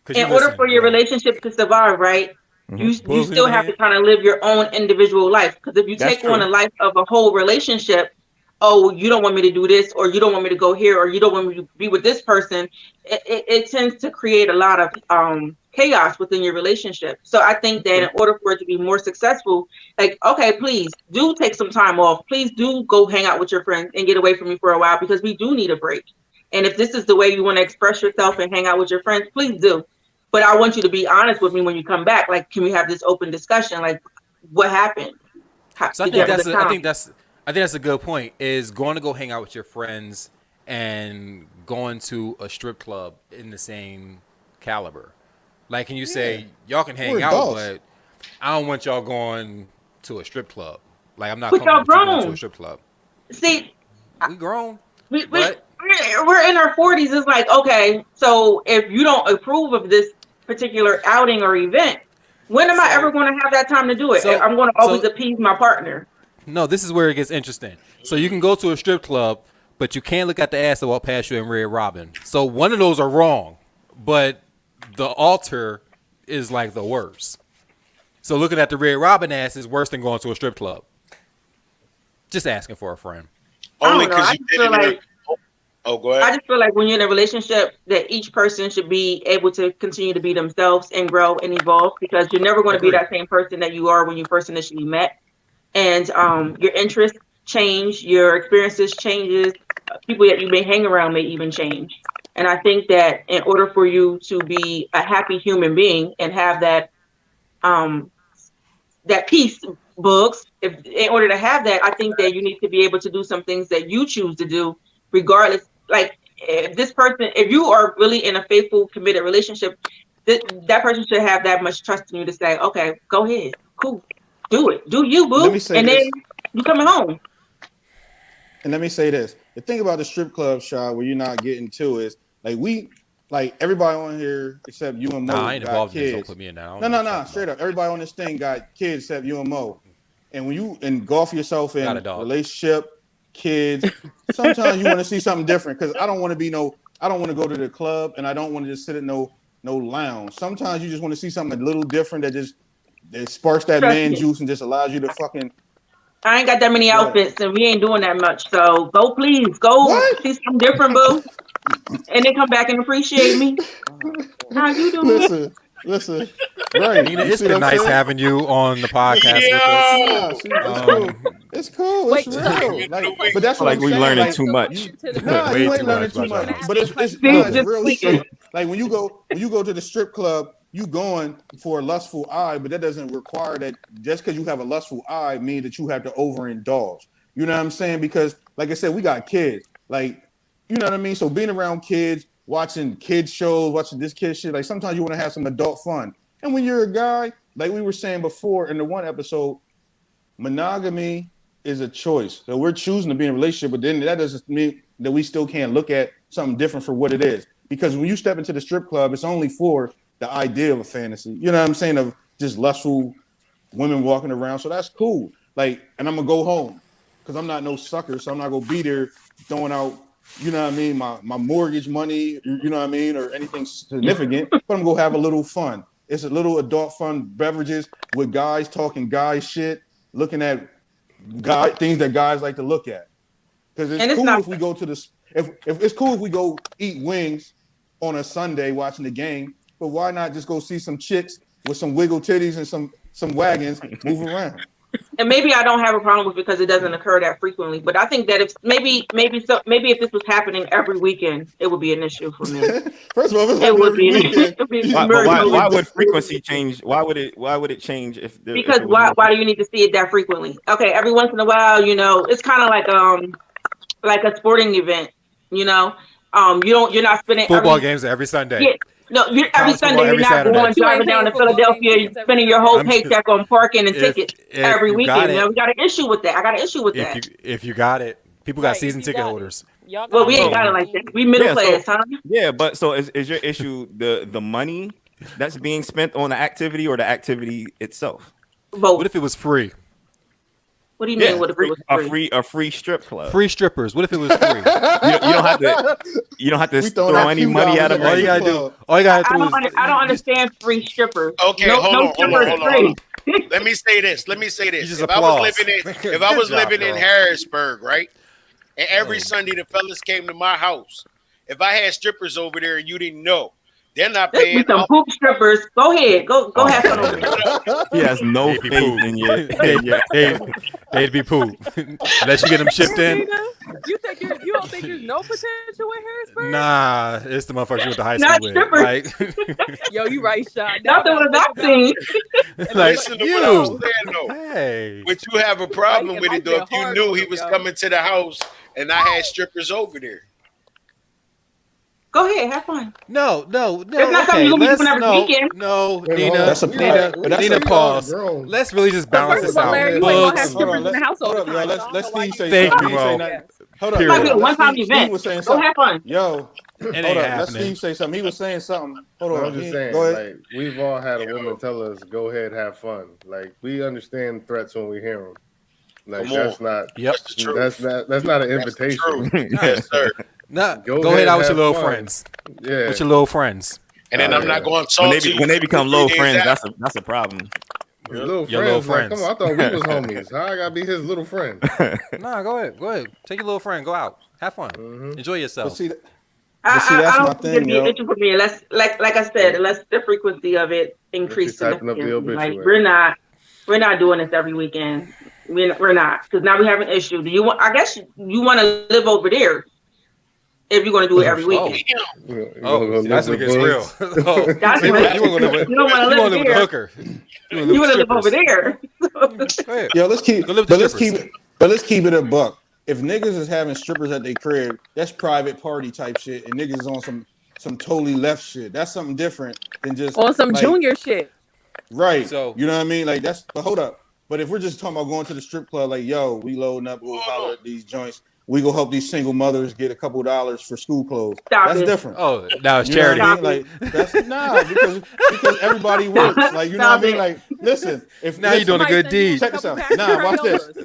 'Cause in you order listen, for your bro. relationship to survive, right? You What was still in have the to kind of live your own individual life. Because if you That's take on true. a life of a whole relationship, oh, you don't want me to do this, or you don't want me to go here, or you don't want me to be with this person, it tends to create a lot of chaos within your relationship. So I think that in order for it to be more successful, like, okay, please do take some time off. Please do go hang out with your friends and get away from me for a while because we do need a break. And if this is the way you want to express yourself and hang out with your friends, please do. But I want you to be honest with me when you come back. Like, can we have this open discussion? Like, what happened? So I think that's a good point. Is going to go hang out with your friends and going to a strip club in the same caliber. Like, can you say y'all can hang We're out, adults. but I don't want y'all going to a strip club. Like, I'm not But y'all comfortable with you going to grown. a strip club. See, We grown. we're But in our 40s. It's like, okay, so if you don't approve of this particular outing or event, when am I ever going to have that time to do it? So- I'm going to always so- appease my partner. no, this is where it gets interesting. So you can go to a strip club, but you can't look at the ass that walk past you in Red Robin. So one of those are wrong, but the altar is like the worst. So looking at the Red Robin ass is worse than going to a strip club. Just asking for a friend. Only I don't know. because I you just did feel it. like- Oh, go I ahead. just feel like when you're in a relationship, that each person should be able to continue to be themselves and grow and evolve, because you're never going to be Agreed. that same person that you are when you first initially met. And your interests change, your experiences changes, people that you may hang around may even change. And I think that in order for you to be a happy human being and have that that peace, books, in order to have that, I think that you need to be able to do some things that you choose to do, regardless. Like, if you are really in a faithful, committed relationship, that person should have that much trust in you to say, okay, go ahead, cool, do it, do you, boo, Let me say and this. then you coming home. And let me say this: the thing about the strip club shot where you're not getting to is like everybody on here except you and Mo Nah, I ain't got involved in this. Don't kids. put me in now. No, straight up. Everybody on this thing got kids except you and Mo. And when you engulf yourself in Got a dog. relationship, kids, sometimes you want to see something different. Because I don't want to go to the club, and I don't want to just sit at no lounge. Sometimes you just want to see something a little different that sparks that Trust man me. juice and just allows you to fucking. I ain't got that many Yeah. outfits, and we ain't doing that much. So go, please, go What? see something different, boo, and then come back and appreciate me. How you doing? Listen. Right. Nina, You it's see been what I'm nice saying? having you on the podcast with us. Yeah, see, it's cool. It's cool. Wait, It's so- real. But that's what Like I'm we saying. learning Like, too much. nah, Way you ain't too learning much too about much. y'all. But it's See, real just tweaking. shit. Like when you go to the strip club, you going for a lustful eye, but that doesn't require that just because you have a lustful eye mean that you have to overindulge. You know what I'm saying? Because like I said, we got kids. Like, you know what I mean? So being around kids, watching kids shows, watching this kid shit, like sometimes you want to have some adult fun. And when you're a guy, like we were saying before in the one episode, monogamy is a choice. So we're choosing to be in a relationship, but then that doesn't mean that we still can't look at something different for what it is. Because when you step into the strip club, it's only for the idea of a fantasy. You know what I'm saying? Of just lustful women walking around. So that's cool. Like, and I'm gonna go home because I'm not no sucker. So I'm not gonna be there throwing out, you know what I mean, my mortgage money, you know what I mean, or anything significant. But I'm gonna have a little fun. It's a little adult fun beverages with guys talking guy shit, looking at guy things that guys like to look at. Because it's cool if we go to the if it's cool if we go eat wings on a Sunday watching the game, but why not just go see some chicks with some wiggle titties and some wagons move around? And maybe I don't have a problem with it because it doesn't occur that frequently. But I think that if maybe if this was happening every weekend, it would be an issue for me. First of all, it would be. Why would frequency change? Why would it change if? Because why do you need to see it that frequently? Okay, every once in a while, you know, it's kind of like a sporting event. You know, you're not spending football games every Sunday. Yeah. No, every Sunday you're not going driving down to Philadelphia, spending your whole paycheck on parking and tickets every weekend. You know, we got an issue with that. I got an issue with that. If you got it, people got season ticket holders. Well, we ain't got it like that. We middle class, huh? Yeah, but so is your issue the money that's being spent on the activity or the activity itself? Both. What if it was free? What do you mean? What if it was free? A free strip club. Free strippers. What if it was free? you don't have to throw any money at them. All you gotta do. All you gotta do I don't understand free strippers. Okay, hold on. Let me say this. If I was living in Harrisburg, right, and every Sunday the fellas came to my house, if I had strippers over there and you didn't know, they're not paying. There's some poop strippers. Go ahead. Go have fun over there. He has no faith in you. They'd be poop. Unless you get them shipped in. You don't think there's no potential in Harrisburg? Nah, it's the motherfuckers you went to high school with. Like, yo, you right, Sean. Not the one I've seen. Like listen to what I was saying, though. Hey. But you have a problem with it, though, if you knew he was coming to the house and I had strippers over there. Go ahead, have fun. No. It's not something you're gonna be doing every weekend. No, Nina, pause. Let's really just balance this out. Larry, you ain't gonna have strippers in the house all the time. Let's Steve say Thank something. you, bro. Hold on. It might be a one-time event. Go have fun. Yo, It ain't hold up. Let happening. Steve say something. He was saying something. Hold on. I'm just saying, Go ahead. like, we've all had a woman tell us, "Go ahead, have fun." Like, we understand threats when we hear them. Like, that's not. Yep. That's not an invitation. Yes, sir. Nah, go ahead out with your little fun. friends. Yeah. With your little friends. And then I'm not going to talk When they become low friends, that's a problem. Your little friends, like, friends. come on, I thought we was homies. How I gotta be his little friend? Nah, go ahead. Take your little friend. Go out. Have fun. Enjoy yourself. But see, I that's my don't think it'd thing, be an yo. issue for me unless, like I said, unless the frequency of it increases. typing up the Like, obituary. we're not doing this every weekend. We're not, because now we have an issue. Do you want? I guess you want to live over there if you're going to do it every weekend. That's what gets real. That's You right. want to live You don't want to live with the there. hooker. You want to live over there. Yo, let's keep it a buck. If niggas is having strippers at their crib, that's private party type shit, and niggas is on some totally left shit. That's something different than just on some like, junior shit. Right. So you know what I mean? Like that's. But hold up. But if we're just talking about going to the strip club, like yo, we loading up, we'll holler at these joints. We go help these single mothers get a couple $dollars for school clothes. That's different. Oh, now it's You know what charity. I mean? Like that's because everybody works. Like you know what I mean? Like listen, if Now you're doing a good deed. Check this out. Nah,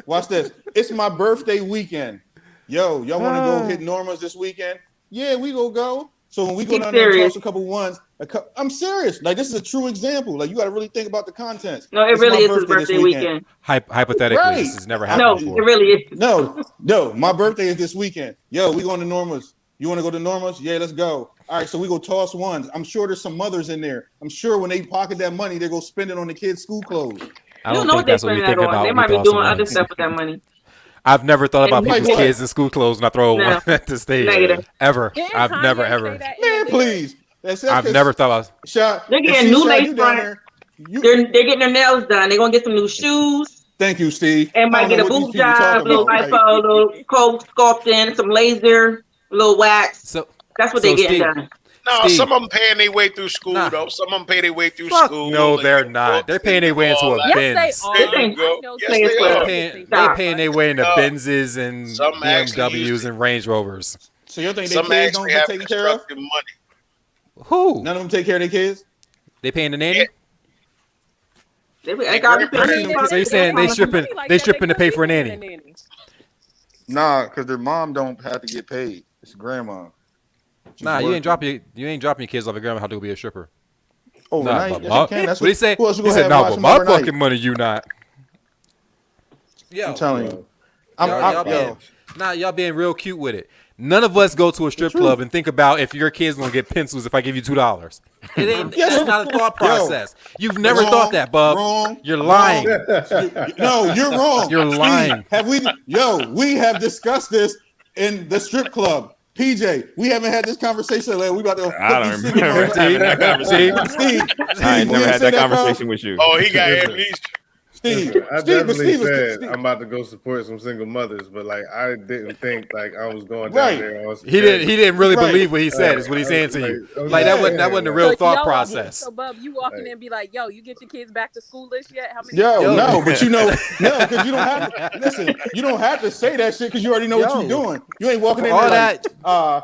watch this. It's my birthday weekend. Yo, y'all want to go hit Norma's this weekend? Yeah, we go. So when we go down there and toss a couple ones, I'm serious. Like this is a true example. Like you got to really think about the content. No, it really is his birthday weekend. Hypothetically, Right. this has never happened before. It really is. No, my birthday is this weekend. Yo, we going to Norma's. You want to go to Norma's? Yeah, let's go. All right, so we go toss ones. I'm sure there's some mothers in there. I'm sure when they pocket that money, they go spend it on the kids' school clothes. I don't think that's what we think about. They might be doing other stuff with that money. I've never thought about And people's like kids in school clothes when I throw one at the stage. Negative. Ever. Didn't I've Kanye never say ever. that in the Man, please. That's it. I've never thought about. Shot. They're getting new lace front. They're getting their nails done. They're gonna get some new shoes. Thank you, Steve. And might get a boob job, little lipo, little coat sculpting, some laser, little wax. So that's what they getting done. No, some of them paying their way through school though. Some of them pay their way through school. No, they're not. They're paying their way into a Benz. They're paying their way into Benzes and BMWs and Range Rovers. So you think their kids don't get taken care of? Money. Who? None of them take care of their kids? They paying the nanny? So you saying they stripping to pay for a nanny? Nah, because their mom don't have to get paid. It's grandma. Nah, you ain't dropping your kids off at grandma how to be a stripper. Overnight, nah, yes, you can. That's what he say? He said, "No, but my fucking money, you not." Yo, I'm telling you, y'all being real cute with it. None of us go to a strip club and think about if your kid's gonna get pencils if I give you $2. It ain't. That's not a thought process. You've never thought that, bub. Wrong. You're lying. No, you're wrong. You're lying. We have discussed this in the strip club. PJ, we haven't had this conversation. Like, we about to. I don't remember having that conversation. Steve, I ain't never had that conversation with you. Oh, he got amnesia. Steve, I definitely said I'm about to go support some single mothers, but like I didn't think like I was going down there. He didn't really believe what he said. Is what he's saying to you. Like that wasn't a real thought process. So, Bub, you walk in there and be like, "Yo, you get your kids back to school list yet? How many?" No, but because you don't have to listen. You don't have to say that shit because you already know what you're doing. You ain't walking in there like,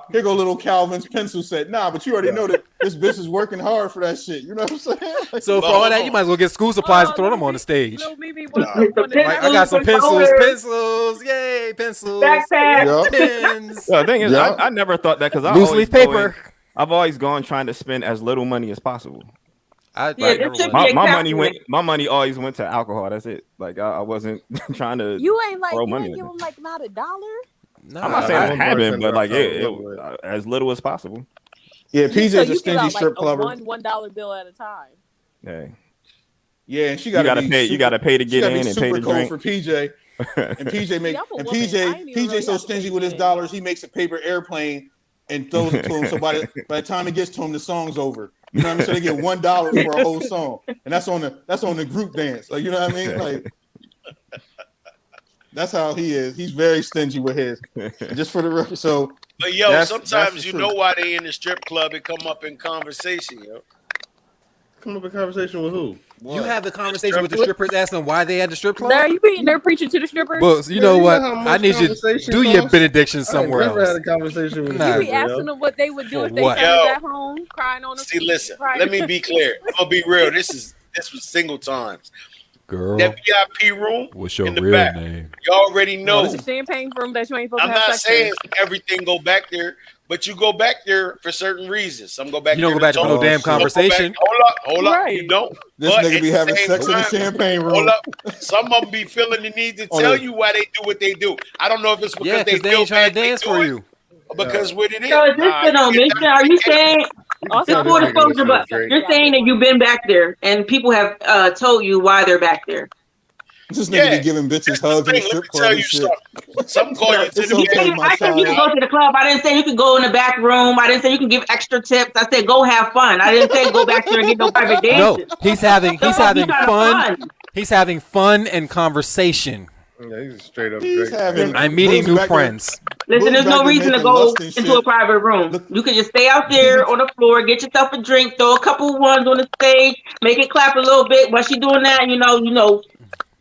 here go little Calvin's pencil set. Nah, but you already know that this bitch is working hard for that shit. You know what I'm saying? So for all that, you might as well get school supplies and throw them on the stage. I got some pencils, yay, pencils, backpack, pens. The thing is, I never thought that because loose leaf paper. I've always gone trying to spend as little money as possible. my money always went to alcohol. That's it. Like I wasn't trying to. You ain't like throw you money ain't give them like not $1. No, I'm not saying I haven't, but like it as little as possible. Yeah, PJ's so a stingy strip clubber. $1 bill at a time. Hey. Yeah, and you gotta pay. You gotta pay to get in and pay to drink. For PJ, and PJ so stingy with his dollars, he makes a paper airplane and throws it to him. So by the time it gets to him, the song's over. You know what I mean? So they get $1 for a whole song, and that's on the group dance. Like, you know what I mean? Like that's how he is. He's very stingy with his. Just for the record. So, but yo, sometimes you know why they in the strip club. It come up in conversation, yo. Come up in conversation with who? You have the conversation with the strippers, asking why they at the strip club. They're preaching to the strippers. Well, you know what? I need you to do your benediction somewhere else. I never had a conversation with you be asking them what they would do if they sat at home crying on the See, listen. Let me be clear. I'm gonna be real. This was single times. Girl, that VIP room. What's your in the real back. name? You already know. It's a champagne room that you ain't supposed I'm to have not sex saying in. everything go back there, but you go back there for certain reasons. Some go back. You don't there go back to no damn conversation. Hold up. You don't. This But nigga at be the having same sex in the time, champagne room. Hold up. Some of them be feeling the need to tell you why they do what they do. I don't know if it's because they ain't trying to dance for you. Because what it is. So is this been on mission? Are you saying this full disclosure? But you're saying that you've been back there and people have told you why they're back there. This nigga be giving bitches hugs in the strip club and shit. Some call you to the I said you can go to the club. I didn't say you can go in the back room. I didn't say you can give extra tips. I said go have fun. I didn't say go back there and get no private dances. No, he's having fun. He's having fun and conversation. Yeah, he's straight up. I'm meeting new friends. Listen, there's no reason to go into a private room. You can just stay out there on the floor, get yourself a drink, throw a couple ones on the stage, make it clap a little bit. While she doing that, you know,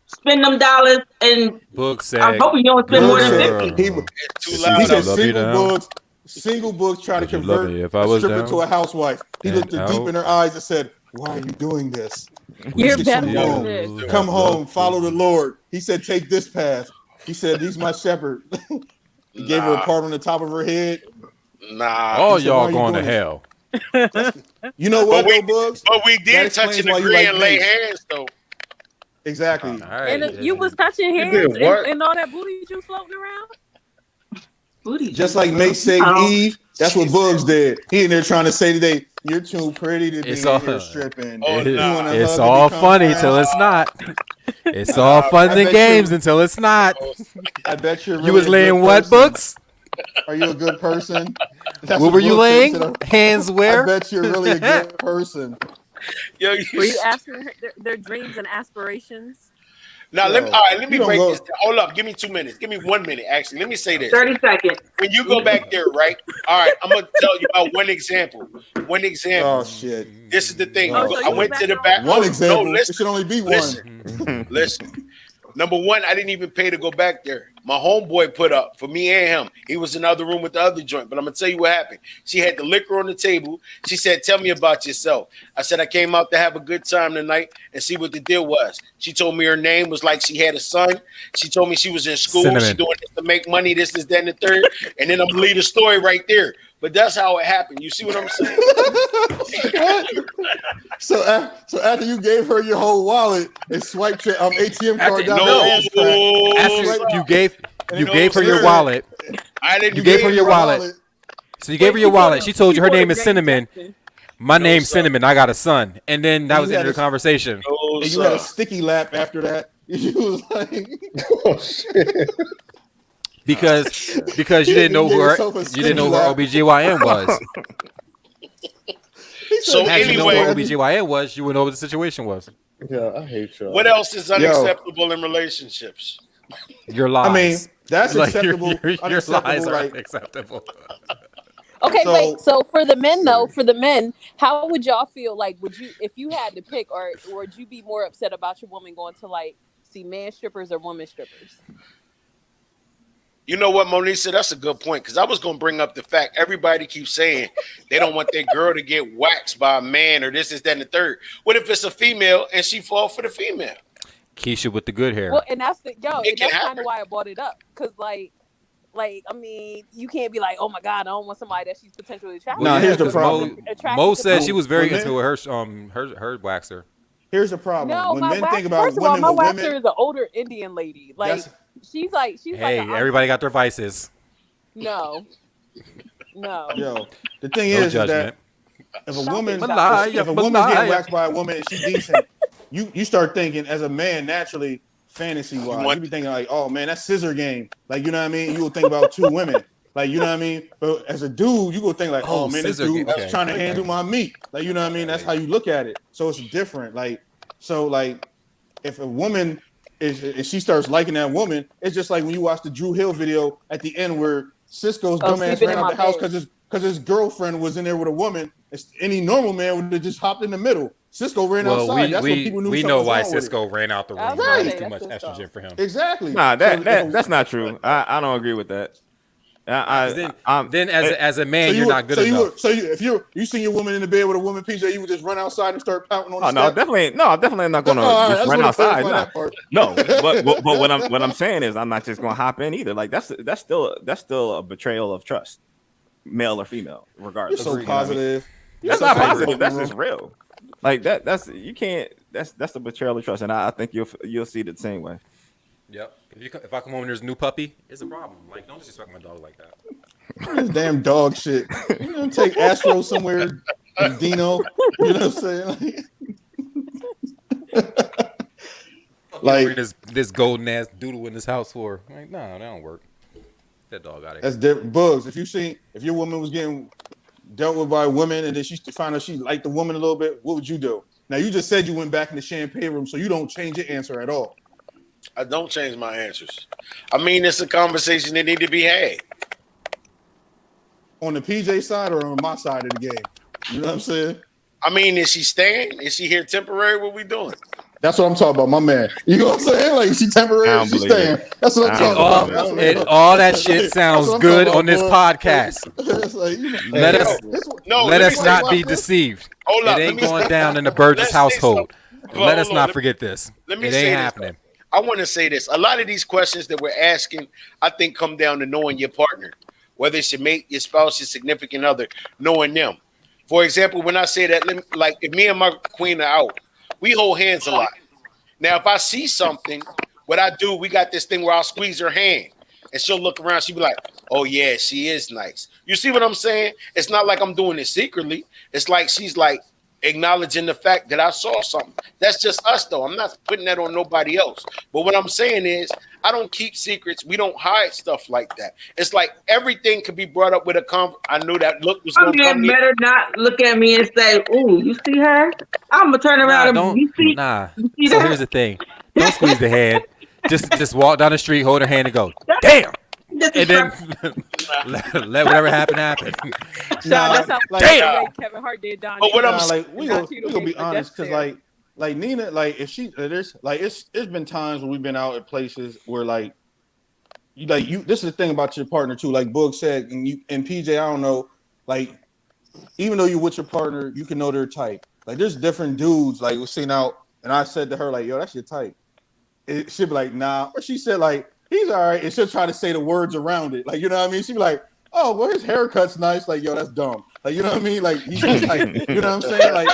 spend them dollars, and I'm hoping you don't spend more than 50. It's too loud. He said single books try to convert a stripper to a housewife. He looked deep in her eyes and said, "Why are you doing this? You're better than this. Come home, follow the Lord." He said, "Take this path." He said, "He's my shepherd." He gave her a part on the top of her head. Nah. All y'all going to hell. You know what, though, Bugs? But we did touch and agree and lay hands, though. Exactly. And you was touching hands and all that booty juice floating around? Booty Just like May saved Eve, that's what Bugs did. He in there trying to say today, "You're too pretty to be here stripping." It's all funny till it's not. It's all fun and games until it's not. I bet you're. You was laying what books? Are you a good person? That's What what were you Will laying? said. Hands where? I bet you're really a good person. Yo, Were you asking her their dreams and aspirations? Now Yo, let me you don't break go. this down. Hold up, give me 2 minutes. Give me 1 minute. Actually, let me say this. 30 seconds. When you go back there, right? All right, I'm gonna tell you about one example. One example. Oh shit. This is the thing. Oh, I went to the back. One No, example. listen, It should only be one. listen, listen. Number one, I didn't even pay to go back there. My homeboy put up for me and him. He was in the other room with the other joint. But I'm gonna tell you what happened. She had the liquor on the table. She said, "Tell me about yourself." I said, "I came out to have a good time tonight and see what the deal was." She told me her name was like she had a son. She told me she was in school. Cinnamon. She doing this to make money. This, that, and the third. And then I'm gonna leave the story right there. But that's how it happened. You see what I'm saying? So after you gave her your whole wallet and swiped your ATM card down no, her ass crack, After you gave her your sir. wallet. I didn't You gave her your wallet. So you gave her your wallet. She told you her name is Cinnamon. My name's Cinnamon. I got a son. And then that was the end of the conversation. and you had a sticky lap after that. You was like, Oh shit. Because you didn't know who her OBGYN was. So Had you known who her anyway, OBGYN was, you would know what the situation was. Yeah, I hate y'all. what else is unacceptable in relationships? Your lies. I mean, that's Like, acceptable. Your unacceptable, lies are right? unacceptable. Okay, So- wait. So for the men, how would y'all feel? Like, would you, if you had to pick, or would you be more upset about your woman going to like see man strippers or woman strippers? You know what, Monisa? That's a good point because I was going to bring up the fact everybody keeps saying they don't want their girl to get waxed by a man or this, that, and the third. What if it's a female and she fall for the female? Keisha with the good hair. Well, and that's and can that's kind happen. of why I brought it up, because like I mean, you can't be like, oh my god, I don't want somebody that she's potentially attracted. Nah, to. here's the Because problem. Mo said she was very Women- into her waxer. Here's the problem. No, when my men wax, think about first of all, women my with waxer women, is an older Indian lady. Like That's- she's like Hey, an everybody got their vices. No. yo, the thing No is that judgment. if a Stop woman, it, stop if a woman getting waxed by a woman and she's decent, you start thinking as a man naturally, fantasy wise, you be thinking like, oh man, that's scissor game. Like, you know what I mean? You will think about two women. Like, you know what I mean? But as a dude, you go think like, oh man, this scissor dude game. is trying to handle my meat. Like, you know what I mean? That's how you look at it. So it's different. Like, so like if a woman if she starts liking that woman, it's just like when you watch the Drew Hill video at the end where Cisco's dumbass sleeping ran in out the my house bed. because his girlfriend was in there with a woman. Any normal man would have just hopped in the middle. Cisco ran Well, outside. That's when people knew we something know was why wrong with it. Cisco ran out the room. That's right. There's too much That's estrogen for him. Exactly. Nah, So if that's not true. I don't agree with that. Then as a man, you're not good enough. If you see your woman in the bed with a woman PJ, you would just run outside and start pouting on the Oh no, step? definitely not gonna all right, just I just run wanna outside. clarify Nah. that part. No, but what I'm saying is I'm not just gonna hop in either. Like that's still a betrayal of trust, male or female, regardless. You're so You know what I mean? positive. That's You're not so positive. That's positive. just real. Like that's you can't. That's a betrayal of trust, and I think you'll see it the same way. Yep. If I come home and there's a new puppy, it's a problem. Like, don't disrespect my dog like that. This damn dog shit. You know, take Astro somewhere, Dino. You know what I'm saying? Like this golden ass doodle in this house for. Like, no, that don't work. That dog got it. That's different. Bugs. If your woman was getting dealt with by a woman and then she found out she liked the woman a little bit, what would you do? Now you just said you went back in the champagne room, so you don't change your answer at all. I don't change my answers. I mean, it's a conversation that need to be had. On the PJ side or on my side of the game? You know what I'm saying? I mean, is she staying? Is she here temporary? What we doing? That's what I'm talking about, my man. You know what I'm saying? Like, she temporary, she's staying. That's what I'm talking about. All that shit sounds good on this podcast. Like, you know, let us not be deceived. Hold up, It ain't let me going say- down in the Burgess let's say household. something. Let us Hold on, not let- forget this. Let me It say ain't this, happening. I want to say this. A lot of these questions that we're asking, I think, come down to knowing your partner, whether it's your mate, your spouse, your significant other, knowing them. For example, when I say that, like if me and my queen are out, we hold hands a lot. Now, if I see something, what I do, we got this thing where I'll squeeze her hand and she'll look around. She'll be like, oh, yeah, she is nice. You see what I'm saying? It's not like I'm doing it secretly. It's like she's like, acknowledging the fact that I saw something. That's just us, though. I'm not putting that on nobody else. But what I'm saying is, I don't keep secrets. We don't hide stuff like that. It's like everything could be brought up with a I knew that look was My going to come man better not look at me and say, "Ooh, you see her?" I'm gonna turn around and you see Nah. you see So that? here's the thing. Don't squeeze the hand. Just walk down the street, hold her hand, and go, damn. And then let whatever happen happen. That's how Damn. Kevin Hart did Don. But what I'm like we gonna be for honest, death because like Nina, like if she there's like it's been times when we've been out at places where like you this is the thing about your partner too, like Boog said, and PJ, I don't know, like even though you're with your partner, you can know their type. Like there's different dudes like we've seen out, and I said to her like, yo, that's your type. She'd be like, nah, or she said like, he's all right, and she'll try to say the words around it, like, you know what I mean? She'd be like, oh, well, his haircut's nice, like, yo, that's dumb, like, you know what I mean? Like, he's just like, you know what I'm saying? Like,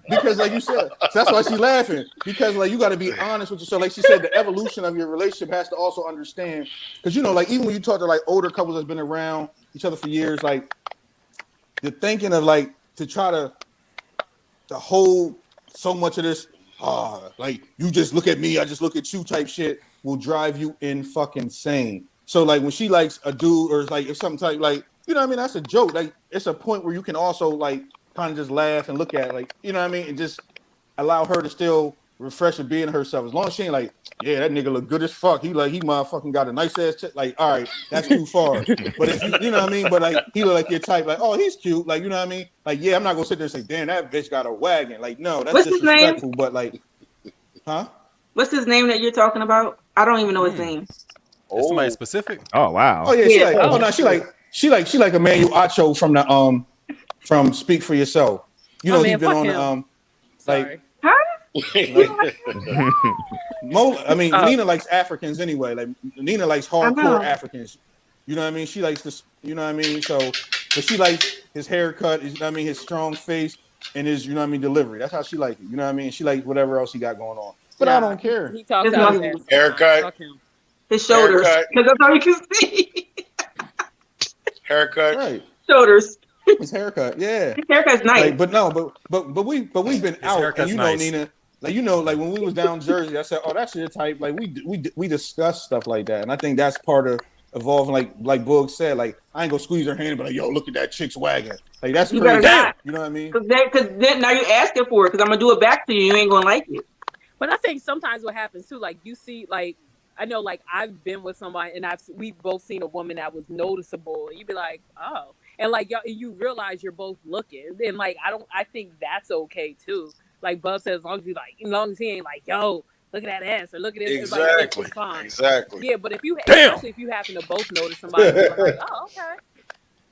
because like you said, so that's why she's laughing, because like you got to be honest with yourself. Like she said, the evolution of your relationship has to also understand, because you know, like even when you talk to like older couples that's been around each other for years, like the thinking of like to try to hold so much of this. Like you just look at me, I just look at you type shit will drive you in fucking insane. So like when she likes a dude or like if something type like, you know what I mean, that's a joke. Like it's a point where you can also like kind of just laugh and look at it, like, you know what I mean, and just allow her to still refresh and being herself. As long as she ain't like, yeah, that nigga look good as fuck. He motherfucking got a nice ass like, all right, that's too far. But if you know what I mean, but like he look like your type, like, oh, he's cute, like, you know what I mean? Like, yeah, I'm not gonna sit there and say, damn, that bitch got a wagon. Like, no, that's disrespectful, but like, huh? What's his name that you're talking about? I don't even know his name. Is somebody specific? Oh wow. Oh yeah, she like Emmanuel Acho from the from Speak for Yourself. You know, he's been on like Nina likes Africans anyway. Like Nina likes hardcore Africans. You know what I mean? She likes this, you know what I mean? So but she likes his haircut, you know what I mean, his strong face and his, you know what I mean, delivery. That's how she likes it. You know what I mean? She likes whatever else he got going on. But I don't care. He talks out his ass. Haircut. His shoulders. Because that's all you can see. Haircut. Right. Shoulders. His haircut, yeah. His haircut's nice. Like, but we've been out, and you know, nice. Nina, like you know, like when we was down Jersey, I said, oh, that's your type. Like we discuss stuff like that, and I think that's part of evolving. Like Boog said, like I ain't gonna squeeze her hand, but like, yo, look at that chick's wagon. Like that's crazy. You know what I mean? Because then now you're asking for it. Because I'm gonna do it back to you. You ain't gonna like it. But I think sometimes what happens too, like you see, like I know, like I've been with somebody and we've both seen a woman that was noticeable, and you'd be like, oh, and like you realize you're both looking, and like I think that's okay too. Like Bub said, as long as he ain't like, yo, look at that ass or look at this, exactly, it's fine. Exactly. Yeah, but if you especially if you happen to both notice somebody, you're like, oh, okay.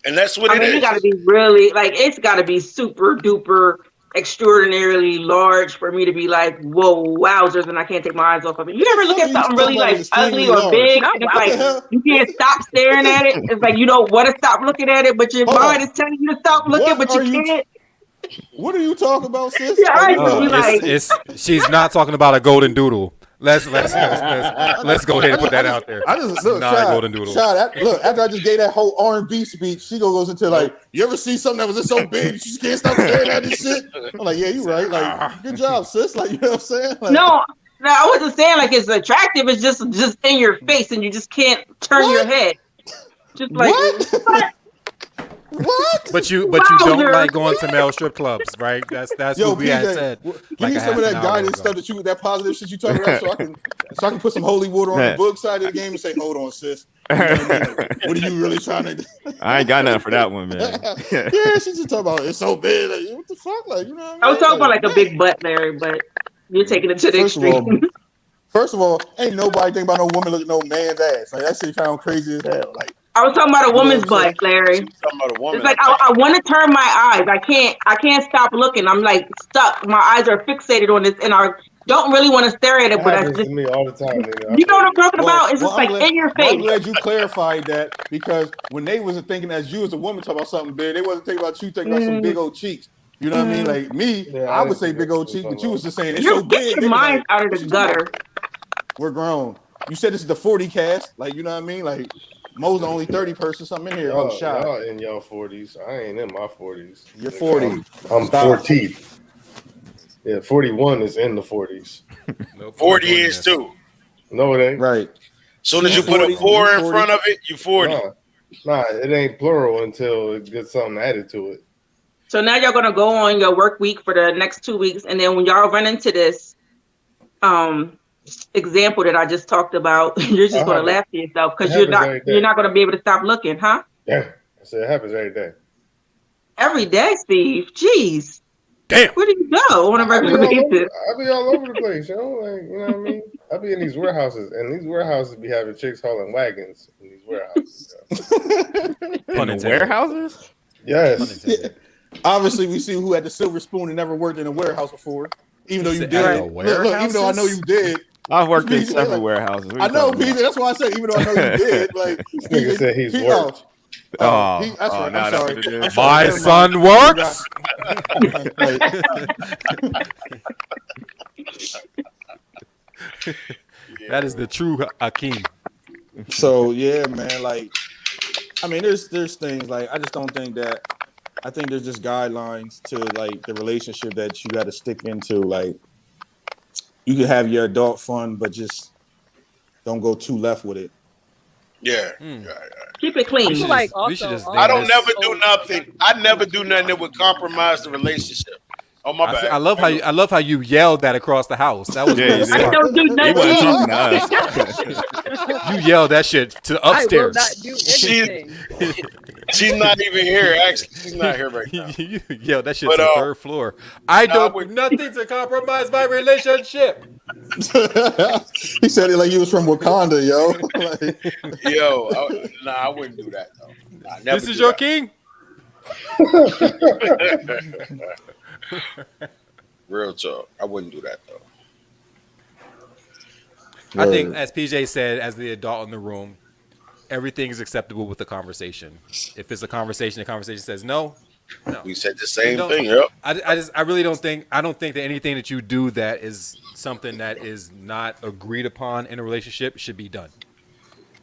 And that's what you got to be really like it's got to be super duper extraordinarily large for me to be like, whoa, wowzers, and I can't take my eyes off of it. You ever look at something really like ugly or big, and it's like you can't stop staring at it. It's like you don't want to stop looking at it, but your mind is telling you to stop looking, but you can't. What are you talking about, sis? Yeah, she's not talking about a golden doodle. Let's go ahead and put that out there. I just look, not a golden doodle. Look, after I just gave that whole R&B speech, she goes into like, you ever see something that was just so big you just can't stop staring at this shit? I'm like, yeah, you right. Like, good job, sis. Like, you know what I'm saying? Like, no, I wasn't saying like it's attractive. It's just in your face, and you just can't turn your head. Just like what? But you don't like going to male strip clubs, right? That's what we had said. Give me some of that guidance stuff that positive shit you talking about, so I can put some holy water on the Boog side of the game and say, hold on, sis. You know what I mean? Like, what are you really trying to do? I ain't got nothing for that one, man. Yeah, she's just talking about it's so big. Like, what the fuck? Like, you know what I mean? I was talking about like a big butt, Larry, but you're taking it to the extreme. First of all, ain't nobody think about no woman looking at no man's ass. Like that shit sound crazy as hell. Like I was talking about a woman's butt, Larry. It's like I want to turn my eyes. I can't stop looking. I'm like stuck. My eyes are fixated on this, and I don't really want to stare at it. But I just me all the time. Nigga. You know what I'm talking about? It's just like in your face. I'm glad you clarified that because when they wasn't thinking as you as a woman talking about something big, they wasn't thinking about you thinking about some big old cheeks. You know what I mean? Like me, I would say big old cheeks, but you was just saying it's so big. Get your mind out of the gutter. We're grown. You said this is the 40 cast, like you know what I mean? Like Mo's the only 30 person something in here. I'm shocked. Y'all in y'all 40s. I ain't in my 40s. You're 40. I'm 40. Yeah, 41 is in the 40s. Nope, 40 is too. No, it ain't. Right. Soon as you She's put a 40, 4 he's in 40. front of it, you 40. Nah, it ain't plural until it gets something added to it. So now y'all gonna go on your work week for the next 2 weeks, and then when y'all run into this example that I just talked about, you're just gonna laugh to yourself because you're not gonna be able to stop looking, huh? Yeah, I said it happens every day. Every day, Steve. Jeez. Damn. Where do you go on a regular basis? I be all over the place, you know, like, you know what I mean? I be in these warehouses, and these warehouses be having chicks hauling wagons in these warehouses. In the warehouses? Yes. Yeah. Obviously, we see who had the silver spoon and never worked in a warehouse before. Even though you did. Look, even though I know you did. I've worked in PJ, several warehouses. What I you know, talking PJ. about? That's why I said, even though I know you did. Like, This nigga said he's worked. That's right. now I'm that's sorry. what it is. I'm sorry. My Never son mind. works. That is the true Akeem. So yeah, man. Like, I mean, there's things like I just don't think that. I think there's just guidelines to like the relationship that you got to stick into. Like, you can have your adult fun, but just don't go too left with it. Yeah. Keep it clean. I feel like we should just I name don't this. never do nothing. I never do nothing that would compromise the relationship. Oh my bad. I love how you yelled that across the house. That was really you smart. I don't do He wasn't talking nothing. to us. You yelled that shit to upstairs. I will not do anything. She's not even here. Actually, she's not here right now. You yelled that shit But, to the third floor. I don't do would- nothing to compromise my relationship. He said it like he was from Wakanda, yo. Like, Yo, I wouldn't do that though. Nah, never This is do your that. king. Real talk. I wouldn't do that though. I think, as PJ said, as the adult in the room, everything is acceptable with the conversation. If it's a conversation, the conversation says no. We said the same don't- thing. Yep. I really don't think that anything that you do that is something that is not agreed upon in a relationship should be done.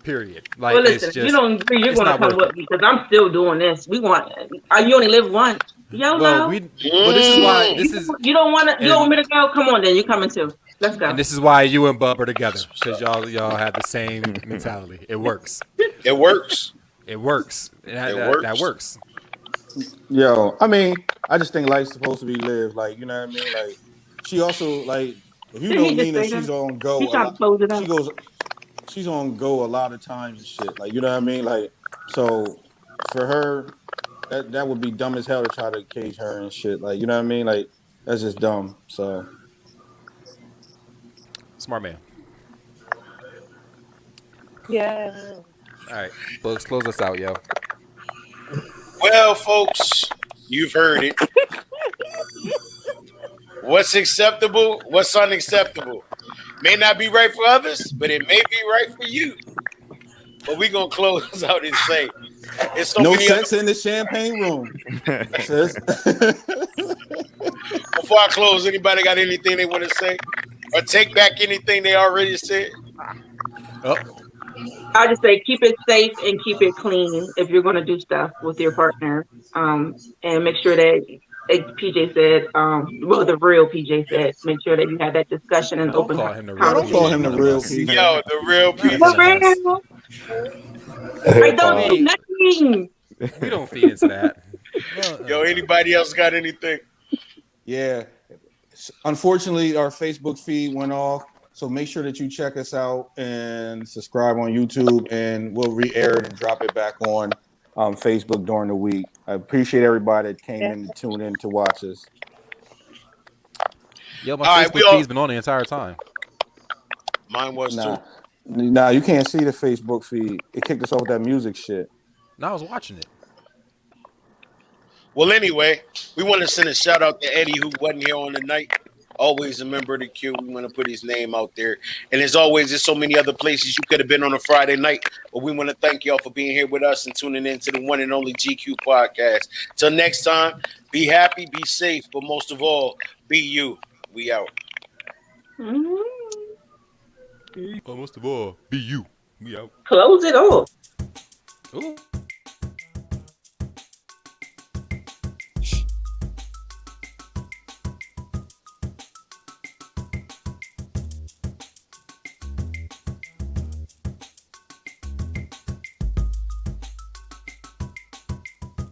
Period. Like, Well, it's listen, just, if you don't agree, you're it's gonna not come worth with it. me because I'm still doing this. You only live once. YOLO. Well, this is why this is, You don't want to. You don't want me to go? Come on, then you're coming too. Let's go. and this is why you and Bub are together, because y'all have the same mentality. It works. It works. It works. That works. yo, I mean, I just think life's supposed to be lived. Like, you know what I mean? Like, she also like, if you Did know he just Nina, say she's that? on go He a trying to lot. close it up. She's on go a lot of times and shit. Like, you know what I mean? Like, so for her, that would be dumb as hell to try to cage her and shit. Like, you know what I mean? Like, that's just dumb. So Smart man. Yeah. All right, Bugs, close us out, yo. Well, folks, you've heard it. What's acceptable? What's unacceptable? May not be right for others, but it may be right for you. But we're gonna close out and say, it's so no many sex in the champagne room. Sis. Before I close, anybody got anything they want to say or take back anything they already said? Oh, I just say keep it safe and keep it clean if you're going to do stuff with your partner. And make sure that, like PJ said, well, the real PJ said, make sure that you have that discussion and don't open call him the real Don't call him the real PJ. PJ. Yo, the real For piece. real. I don't do nothing. We don't feed into that. Yo, anybody else got anything? Yeah. Unfortunately, our Facebook feed went off. So make sure that you check us out and subscribe on YouTube, and we'll re-air it and drop it back on Facebook during the week. I appreciate everybody that came in to tune in to watch us. Yo, my All right, Facebook feed's been on the entire time. Mine was too. Nah, you can't see the Facebook feed. It kicked us off with that music shit. No, I was watching it. Well, anyway, we want to send a shout out to Eddie who wasn't here on the night. Always a member of the queue. We want to put his name out there. And as always, there's so many other places you could have been on a Friday night. But we want to thank y'all for being here with us and tuning in to the one and only GQ podcast. Till next time, be happy, be safe, but most of all, be you. We out. Most of all, be you. We out. Close it off. Ooh.